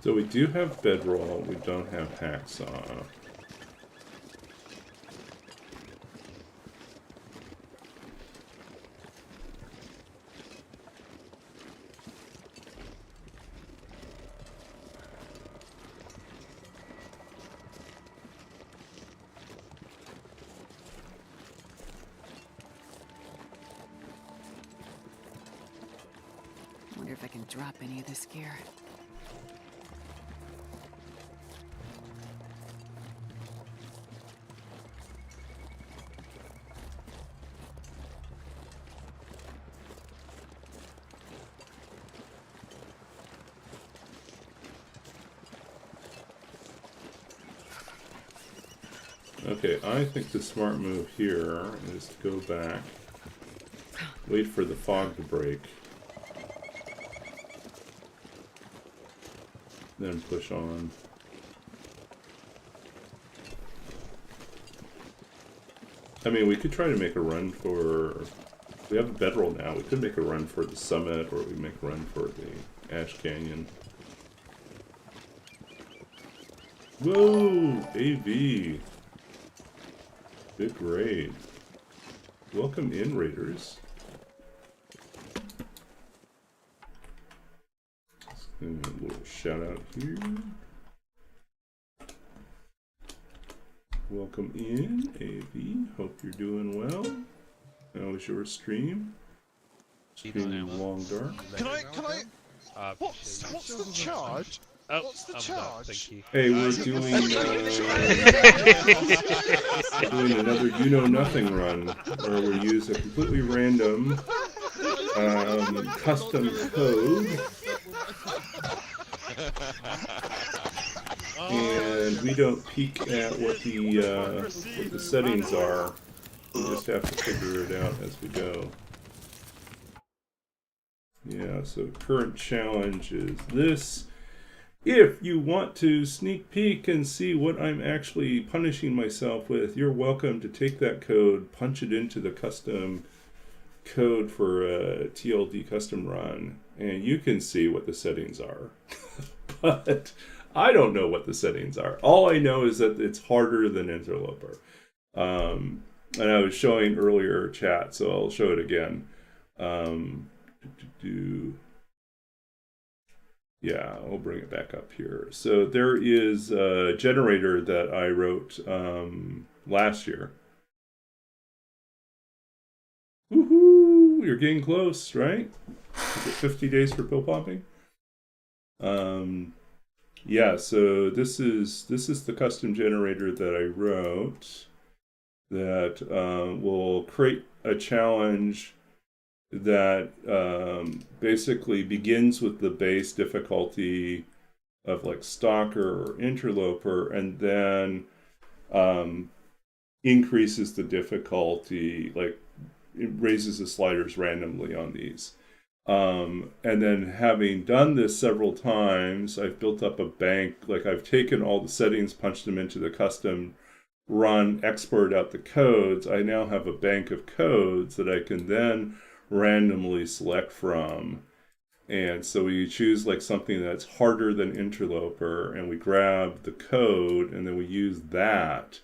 So we do have bedroll, we don't have hacksaw. Wonder if I can drop any of this gear. Okay, I think the smart move here is to go back, wait for the fog to break, then push on. I mean, we could try to make a run for... We have a bedroll now. We could make a run for the summit, or we make a run for the Ash Canyon. Whoa! AV! Big raid. Welcome in, raiders. A little shout out here. Welcome in, AV. Hope you're doing well. How was your stream? Streaming long dark. Can I? What's the charge? Oh, What's the I'm charge? done, thank you. Hey, we're doing another You Know Nothing run, where we use a completely random custom code. And we don't peek at what the settings are. We just have to figure it out as we go. Yeah, so current challenge is this. If you want to sneak peek and see what I'm actually punishing myself with, you're welcome to take that code, punch it into the custom code for a TLD custom run, and you can see what the settings are. But I don't know what the settings are. All I know is that it's harder than Interloper. And I was showing earlier chat, so I'll show it again. Yeah, I'll bring it back up here. So there is a generator that I wrote last year. Woohoo! You're getting close, right? Is it 50 days for pill popping? Yeah, so this is the custom generator that I wrote that will create a challenge that basically begins with the base difficulty of like Stalker or Interloper, and then increases the difficulty, like it raises the sliders randomly on these. And then having done this several times, I've built up a bank. Like I've taken all the settings, punched them into the custom run, export out the codes. I now have a bank of codes that I can then randomly select from. And so we choose like something that's harder than Interloper, and we grab the code, and then we use that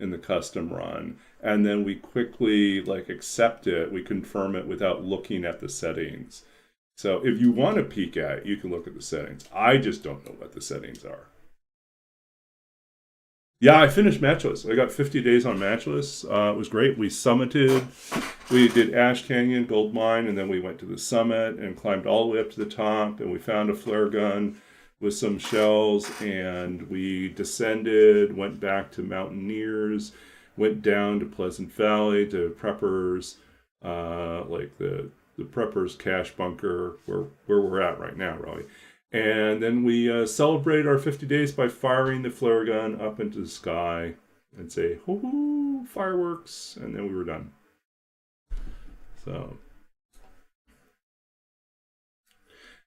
in the custom run. And then we quickly like accept it, we confirm it without looking at the settings. So if you want to peek at it, you can look at the settings. I just don't know what the settings are. Yeah, I finished Matchless. I got 50 days on Matchless. It was great. We summited. We did Ash Canyon, Gold Mine, and then we went to the summit and climbed all the way up to the top, and we found a flare gun with some shells, and we descended, went back to Mountaineers, went down to Pleasant Valley to Preppers, like the Preppers cache bunker, where we're at right now, really. And then we celebrate our 50 days by firing the flare gun up into the sky and say, hoo-hoo, fireworks, and then we were done. So,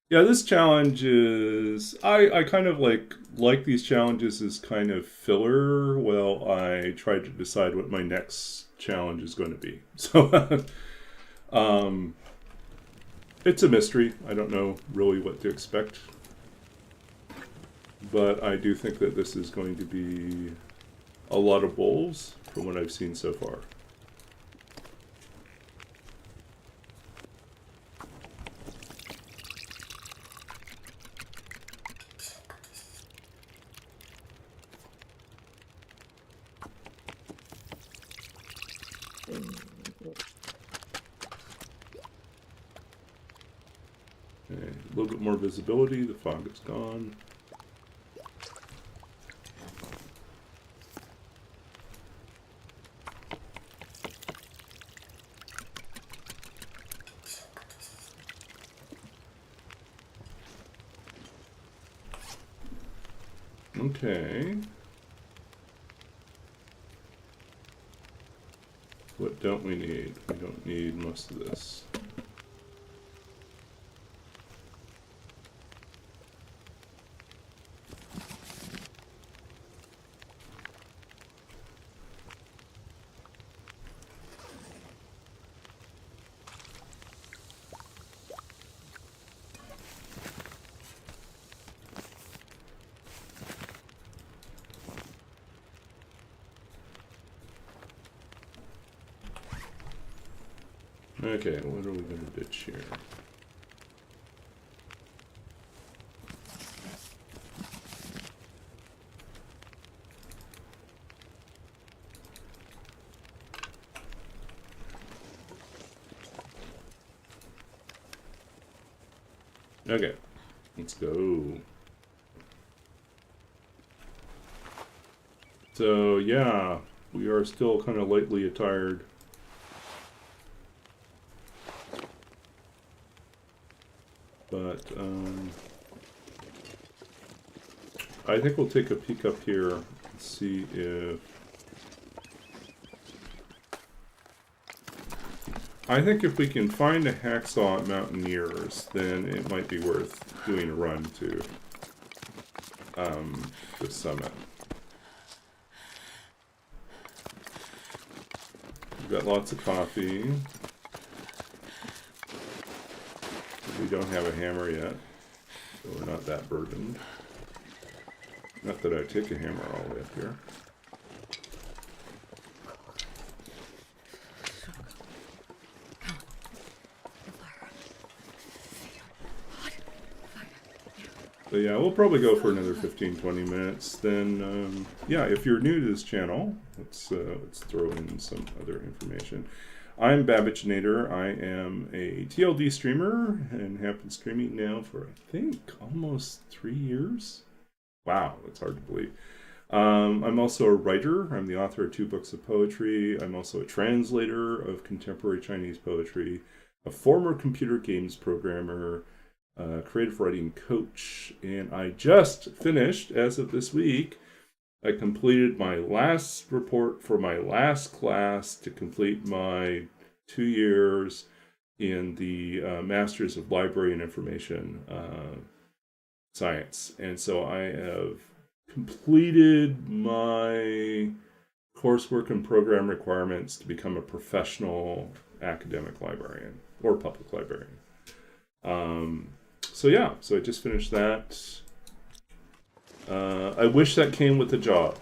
yeah, this challenge is, I kind of like these challenges as kind of filler while I try to decide what my next challenge is going to be. So, it's a mystery. I don't know really what to expect. but I do think that this is going to be a lot of bowls from what I've seen so far. Okay, a little bit more visibility, the fog is gone. Okay. What don't we need? We don't need most of this. Okay, what are we going to ditch here? Okay, let's go. So, yeah, we are still kind of lightly attired. But, I think we'll take a peek up here and see if... I think if we can find a hacksaw at Mountaineers, then it might be worth doing a run to the summit. We've got lots of coffee. We don't have a hammer yet, so we're not that burdened. Not that I take a hammer all the way up here. So yeah, we'll probably go for another 15-20 minutes. Then, yeah, if you're new to this channel, let's throw in some other information. I'm Babbage-nator. I am a TLD streamer and have been streaming now for, I think, almost 3 years. Wow, that's hard to believe. I'm also a writer. I'm the author of 2 books of poetry. I'm also a translator of contemporary Chinese poetry, a former computer games programmer, creative writing coach, and I just finished, as of this week, I completed my last report for my last class to complete my 2 years in the Masters of Library and Information Science. And so I have completed my coursework and program requirements to become a professional academic librarian or public librarian. So yeah, so I just finished that. I wish that came with the job.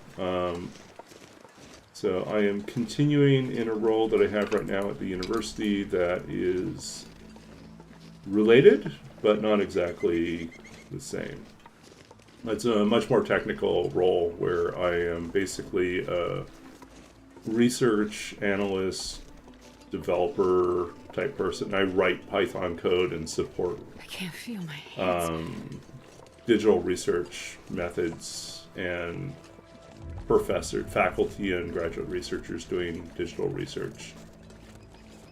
So I am continuing in a role that I have right now at the university that is related, but not exactly the same. It's a much more technical role where I am basically a research analyst, developer type person. I write Python code and support I can't feel my hands. Digital research methods and faculty and graduate researchers doing digital research.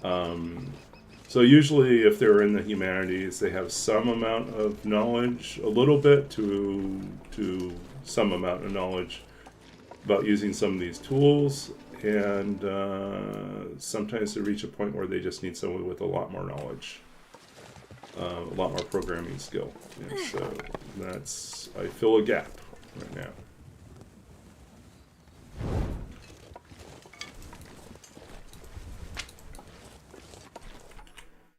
So usually if they're in the humanities, they have some amount of knowledge, a little bit to some amount of knowledge about using some of these tools, and sometimes they reach a point where they just need someone with a lot more knowledge, a lot more programming skill. And so I fill a gap right now.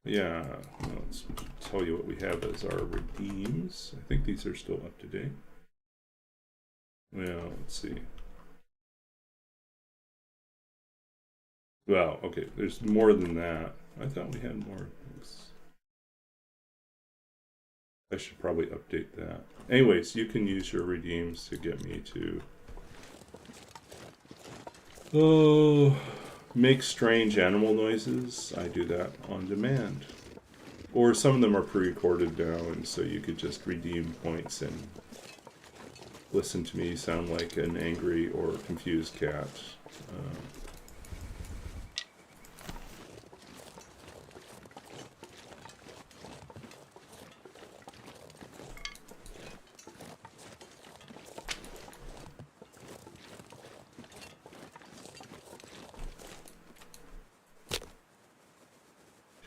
Yeah, let's tell you what we have as our redeems. I think these are still up to date. Well, let's see. Well, okay, there's more than that. I thought we had more things. I should probably update that. Anyways, you can use your redeems to get me to make strange animal noises. I do that on demand. Or some of them are pre-recorded now, and so you could just redeem points and listen to me sound like an angry or confused cat.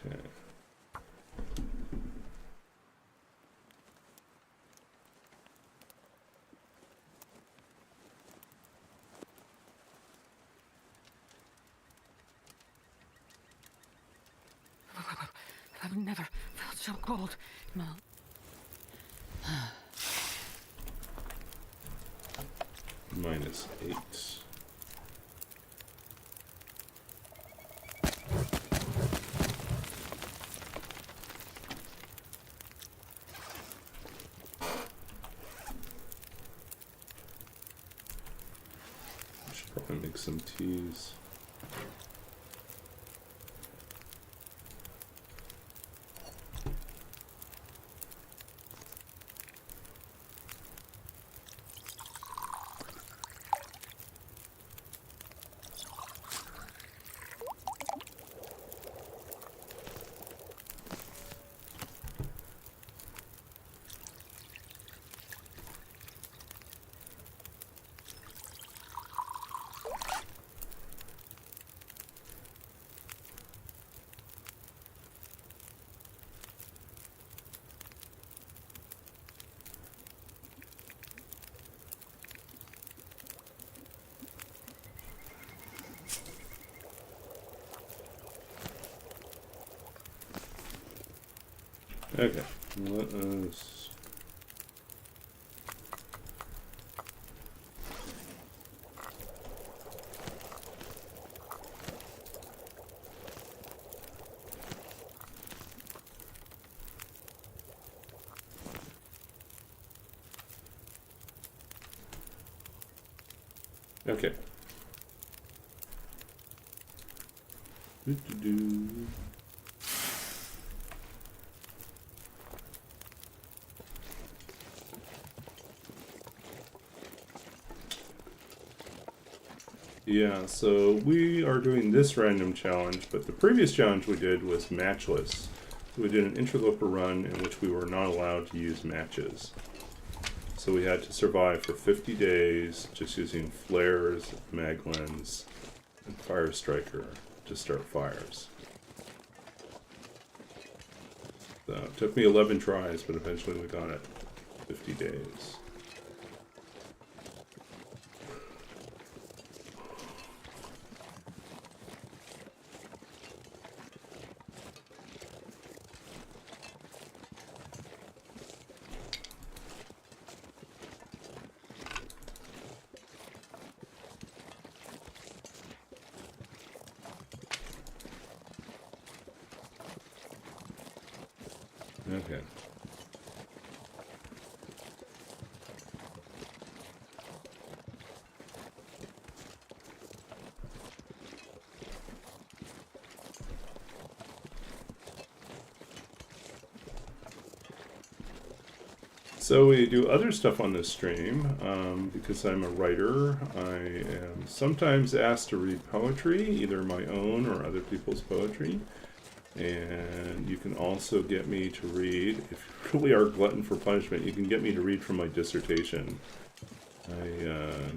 Okay. I've never felt so cold. Mom. -8. I should probably make some teas. Okay, let us... Okay. Do-do-do. Yeah, so we are doing this random challenge, but the previous challenge we did was matchless. So we did an interloper run in which we were not allowed to use matches. So we had to survive for 50 days just using flares, maglens, and fire striker to start fires. So it took me 11 tries, but eventually we got it. 50 days. Okay. So we do other stuff on this stream, because I'm a writer. I am sometimes asked to read poetry, either my own or other people's poetry. And you can also get me to read, if you really are a glutton for punishment, you can get me to read from my dissertation. I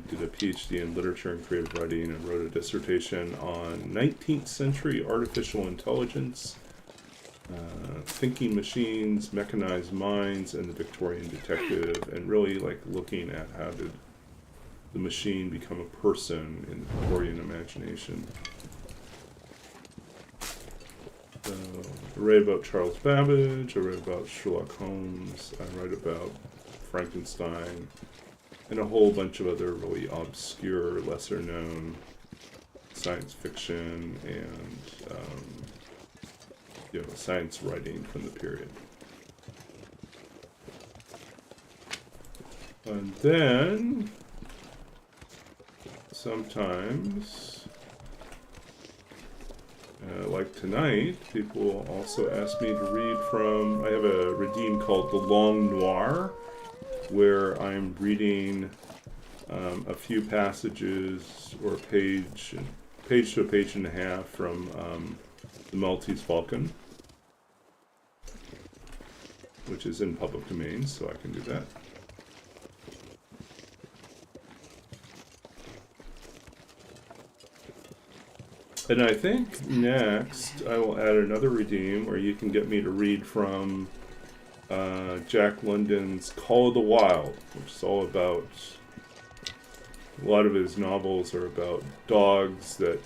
did a PhD in literature and creative writing and wrote a dissertation on 19th century artificial intelligence, thinking machines, mechanized minds, and the Victorian detective, and really like looking at how did the machine become a person in the Victorian imagination. So, I write about Charles Babbage, I write about Sherlock Holmes, I write about Frankenstein, and a whole bunch of other really obscure, lesser known science fiction and science writing from the period. And then sometimes, like tonight, people will also ask me to read from, I have a redeem called The Long Noir, where I'm reading a few passages or page to a page and a half from The Maltese Falcon, which is in public domain, so I can do that. And I think next I will add another redeem where you can get me to read from Jack London's Call of the Wild, which is all about, a lot of his novels are about dogs that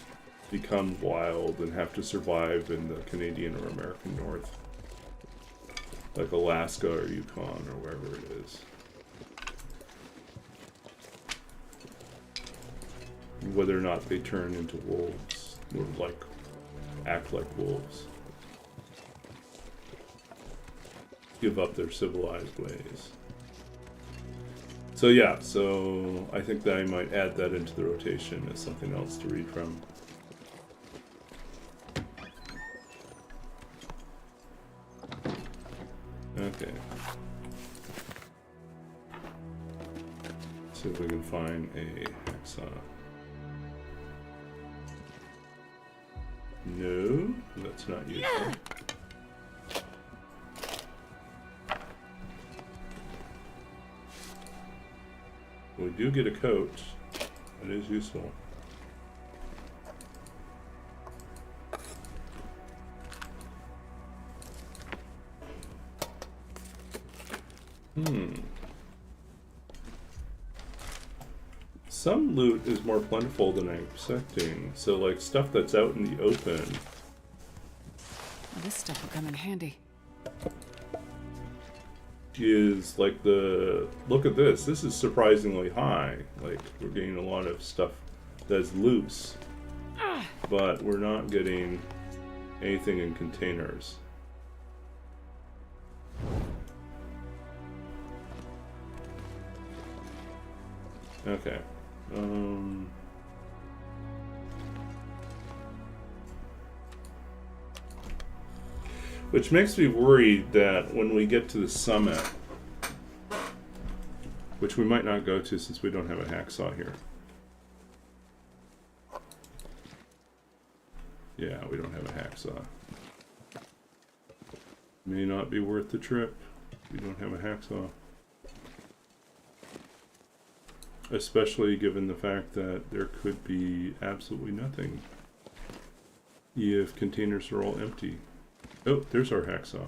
become wild and have to survive in the Canadian or American North, like Alaska or Yukon or wherever it is. Whether or not they turn into wolves. Or act like wolves. Give up their civilized ways. So yeah, so I think that I might add that into the rotation as something else to read from. Okay. See if we can find a hacksaw. No, that's not useful. We do get a coat. That is useful. Some loot is more plentiful than I'm expecting. So, like, stuff that's out in the open. This stuff will come in handy. Is like the... Look at this. This is surprisingly high. Like, we're getting a lot of stuff that's loose. But we're not getting anything in containers. Okay. Which makes me worried that when we get to the summit, which we might not go to since we don't have a hacksaw here. Yeah, we don't have a hacksaw. May not be worth the trip. We don't have a hacksaw. Especially given the fact that there could be absolutely nothing if containers are all empty. Oh, there's our hacksaw.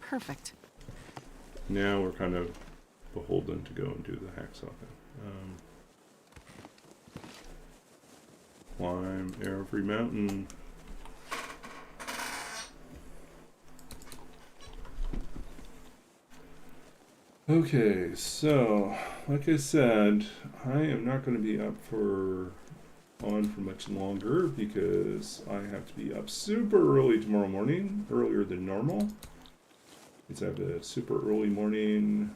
Perfect. Now we're kind of beholden to go and do the hacksaw thing. Climb every mountain. Okay, so like I said, I am not going to be up for much longer because I have to be up super early tomorrow morning, earlier than normal. Because I have a super early morning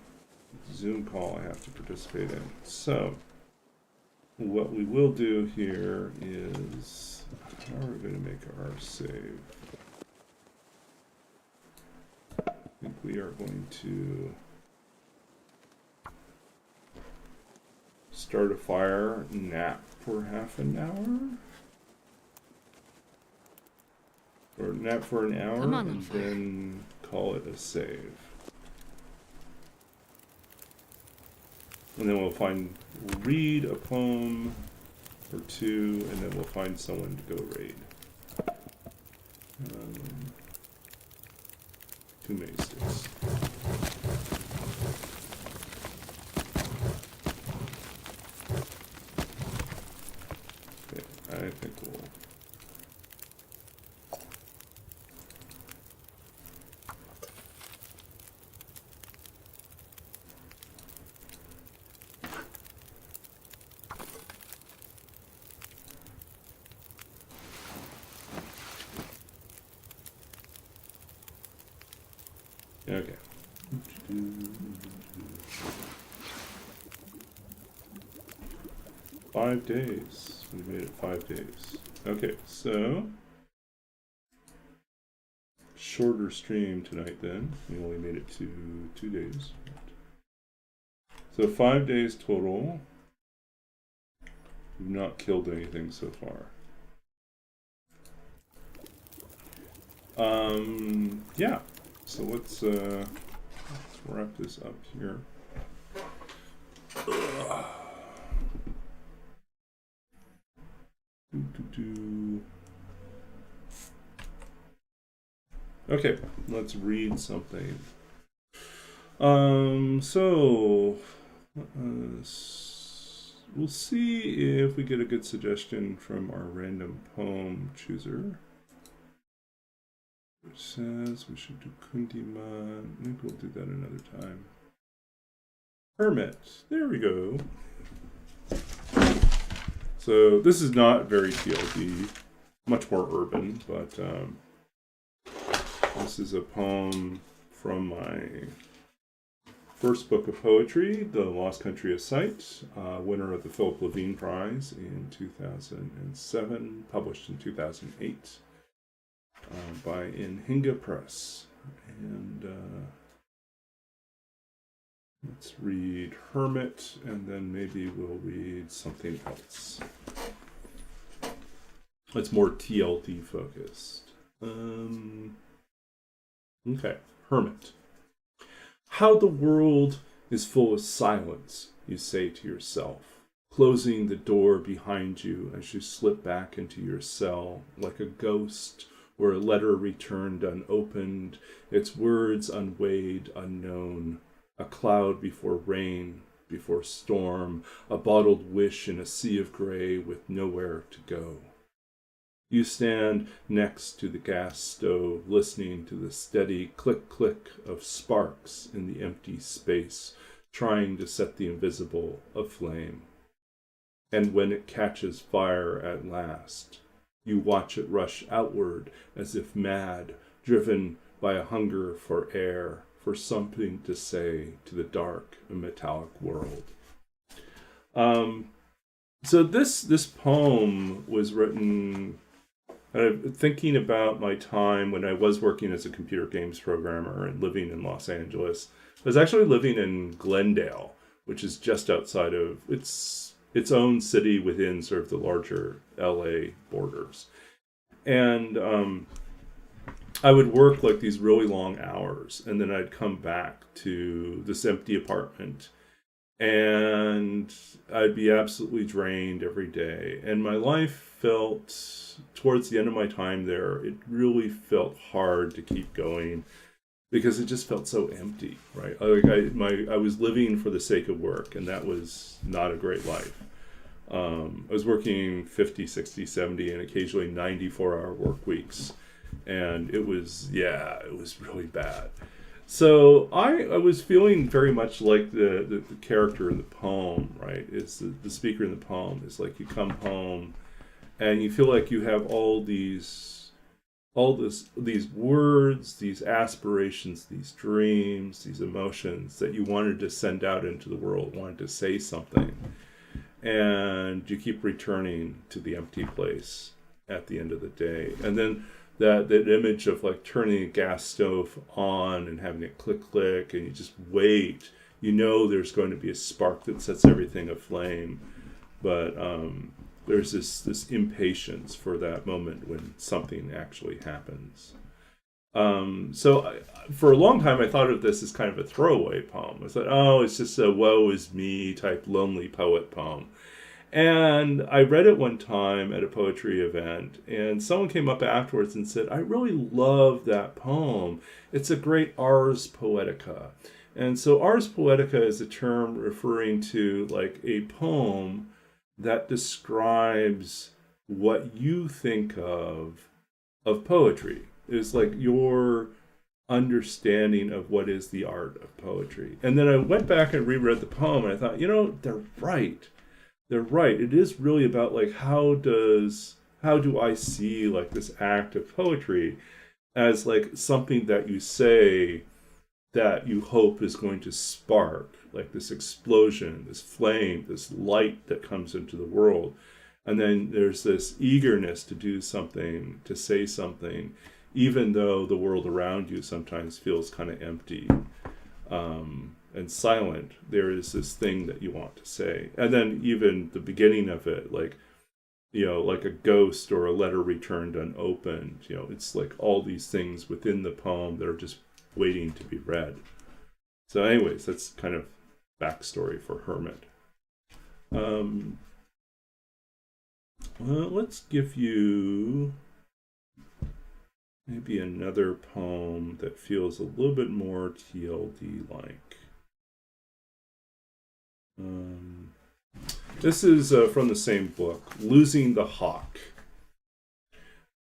Zoom call I have to participate in. So what we will do here is, how are we going to make our save? I think we are going to start a fire, nap for half an hour, or nap for an hour, and then call it a save. And then we'll read a poem or two, and then we'll find someone to go raid. Too many sticks. I think we'll... Okay. 5 days. We made it 5 days. Okay, so shorter stream tonight then. We only made it to 2 days. So 5 days total. We've not killed anything so far. Yeah. So let's wrap this up here. Okay, let's read something. So we'll see if we get a good suggestion from our random poem chooser, which says we should do Kundiman. Maybe we'll do that another time. Hermit. There we go. So this is not very TLD, much more urban, but this is a poem from my first book of poetry, The Lost Country of Sight, winner of the Philip Levine Prize in 2007, published in 2008 by Inhinga Press. And let's read Hermit, and then maybe we'll read something else. It's more TLD focused. Okay, Hermit. How the world is full of silence, you say to yourself, closing the door behind you as you slip back into your cell, like a ghost or a letter returned unopened, its words unweighed, unknown, a cloud before rain, before storm, a bottled wish in a sea of gray with nowhere to go. You stand next to the gas stove, listening to the steady click-click of sparks in the empty space, trying to set the invisible aflame. And when it catches fire at last, you watch it rush outward as if mad, driven by a hunger for air, for something to say to the dark and metallic world. So this poem was written thinking about my time when I was working as a computer games programmer and living in Los Angeles. I was actually living in Glendale, which is just outside of its own city within sort of the larger LA borders. And I would work like these really long hours, and then I'd come back to this empty apartment, and I'd be absolutely drained every day. And my life felt, towards the end of my time there, it really felt hard to keep going because it just felt so empty, right? Like I was living for the sake of work, and that was not a great life. I was working 50, 60, 70, and occasionally 94-hour work weeks. And it was really bad. So I was feeling very much like the character in the poem, right? It's the speaker in the poem is like you come home and you feel like you have all these words, these aspirations, these dreams, these emotions that you wanted to send out into the world, wanted to say something. And you keep returning to the empty place at the end of the day. And then that image of like turning a gas stove on and having it click, and you just wait. You know there's going to be a spark that sets everything aflame. But there's this impatience for that moment when something actually happens. So for a long time, I thought of this as kind of a throwaway poem. I thought, oh, it's just a woe is me type lonely poet poem. And I read it one time at a poetry event, and someone came up afterwards and said, I really love that poem. It's a great ars poetica. And so ars poetica is a term referring to like a poem that describes what you think of poetry. It's like your understanding of what is the art of poetry. And then I went back and reread the poem, and I thought, they're right. They're right. It is really about like how do I see like this act of poetry as like something that you say that you hope is going to spark, like this explosion, this flame, this light that comes into the world. And then there's this eagerness to do something, to say something, even though the world around you sometimes feels kind of empty and silent. There is this thing that you want to say. And then even the beginning of it, like, like a ghost or a letter returned unopened, it's like all these things within the poem that are just waiting to be read. So anyways, that's kind of backstory for Hermit. Well, let's give you maybe another poem that feels a little bit more TLD-like. This is from the same book, Losing the Hawk.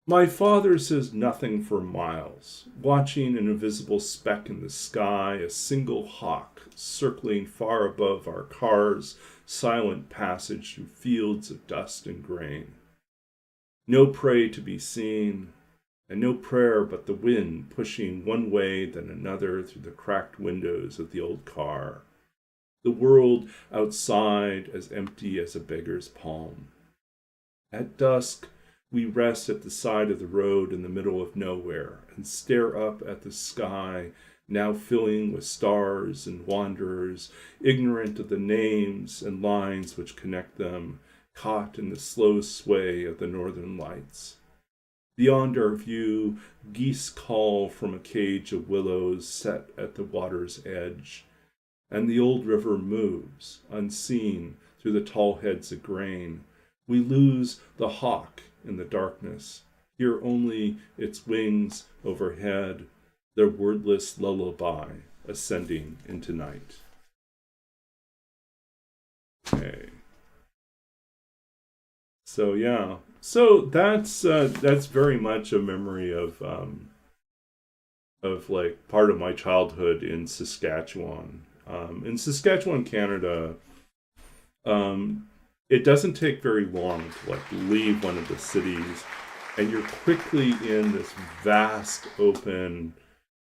My father says nothing for miles, watching an invisible speck in the sky, a single hawk circling far above our car's silent passage through fields of dust and grain. No prey to be seen, and no prayer but the wind pushing one way then another through the cracked windows of the old car. The world outside as empty as a beggar's palm. At dusk, we rest at the side of the road in the middle of nowhere and stare up at the sky, now filling with stars and wanderers, ignorant of the names and lines which connect them, caught in the slow sway of the northern lights. Beyond our view, geese call from a cage of willows set at the water's edge, and the old river moves, unseen, through the tall heads of grain. We lose the hawk in the darkness, hear only its wings overhead, their wordless lullaby ascending into night. Okay. So yeah, so that's very much a memory of like part of my childhood in Saskatchewan. In Saskatchewan, Canada, it doesn't take very long to like leave one of the cities, and you're quickly in this vast open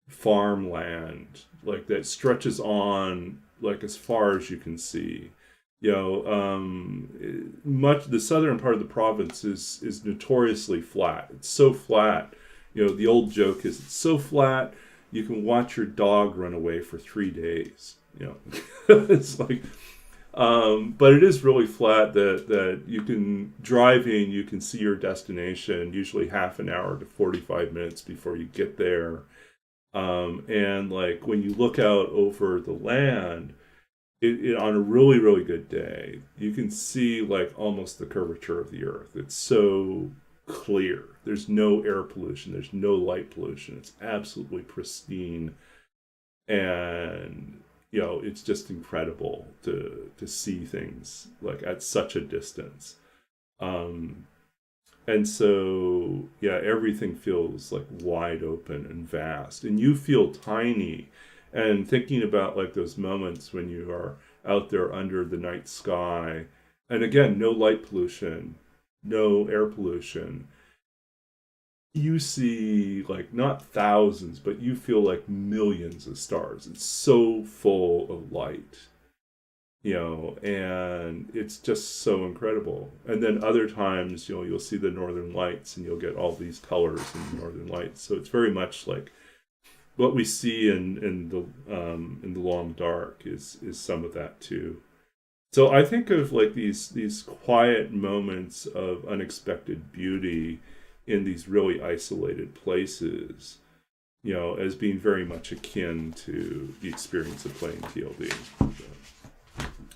farmland like that stretches on like as far as you can see. Much the southern part of the province is notoriously flat. It's so flat. The old joke is it's so flat you can watch your dog run away for 3 days. It's like, but it is really flat that you can driving, you can see your destination usually half an hour to 45 minutes before you get there. And like when you look out over the land, it on a really, really good day, you can see like almost the curvature of the earth. It's so clear. There's no air pollution. There's no light pollution. It's absolutely pristine. And, it's just incredible to see things like at such a distance. And so, yeah, everything feels like wide open and vast. And you feel tiny. And thinking about like those moments when you are out there under the night sky, and again, no light pollution, no air pollution, you see like not thousands, but you feel like millions of stars. It's so full of light, and it's just so incredible. And then other times, you'll see the northern lights and you'll get all these colors in the northern lights. So it's very much like what we see in the long dark is some of that too. So I think of like these quiet moments of unexpected beauty in these really isolated places, as being very much akin to the experience of playing TLD. So,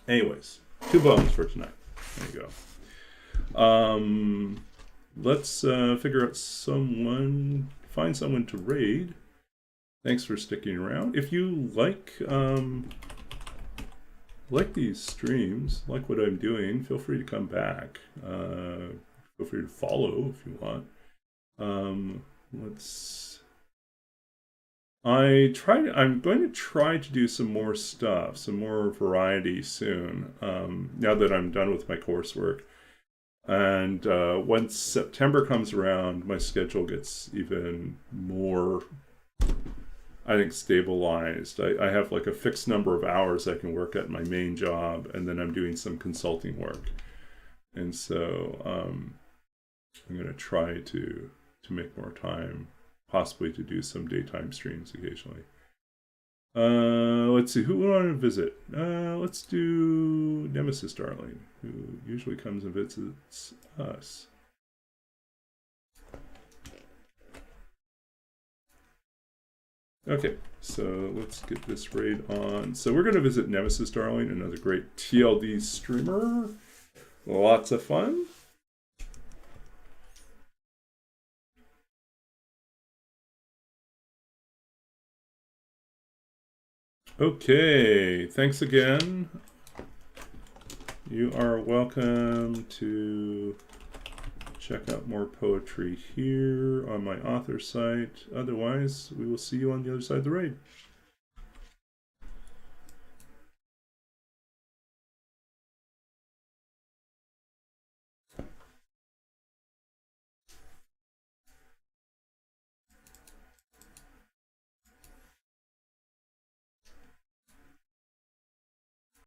anyways, 2 bones for tonight. There you go. Let's figure out find someone to raid. Thanks for sticking around. If you like these streams, like what I'm doing, feel free to come back. Feel free to follow if you want. I'm going to try to do some more stuff, some more variety soon, now that I'm done with my coursework. And once September comes around, my schedule gets even more, I think, stabilized. I have like a fixed number of hours I can work at my main job, and then I'm doing some consulting work. And so I'm going to try to make more time, possibly to do some daytime streams occasionally. Let's see, who we want to visit? Let's do Nemesis Darling, who usually comes and visits us. Okay, so let's get this raid on. So we're going to visit Nemesis Darling, another great TLD streamer. Lots of fun. Okay, thanks again. You are welcome to check out more poetry here on my author site. Otherwise, we will see you on the other side of the raid.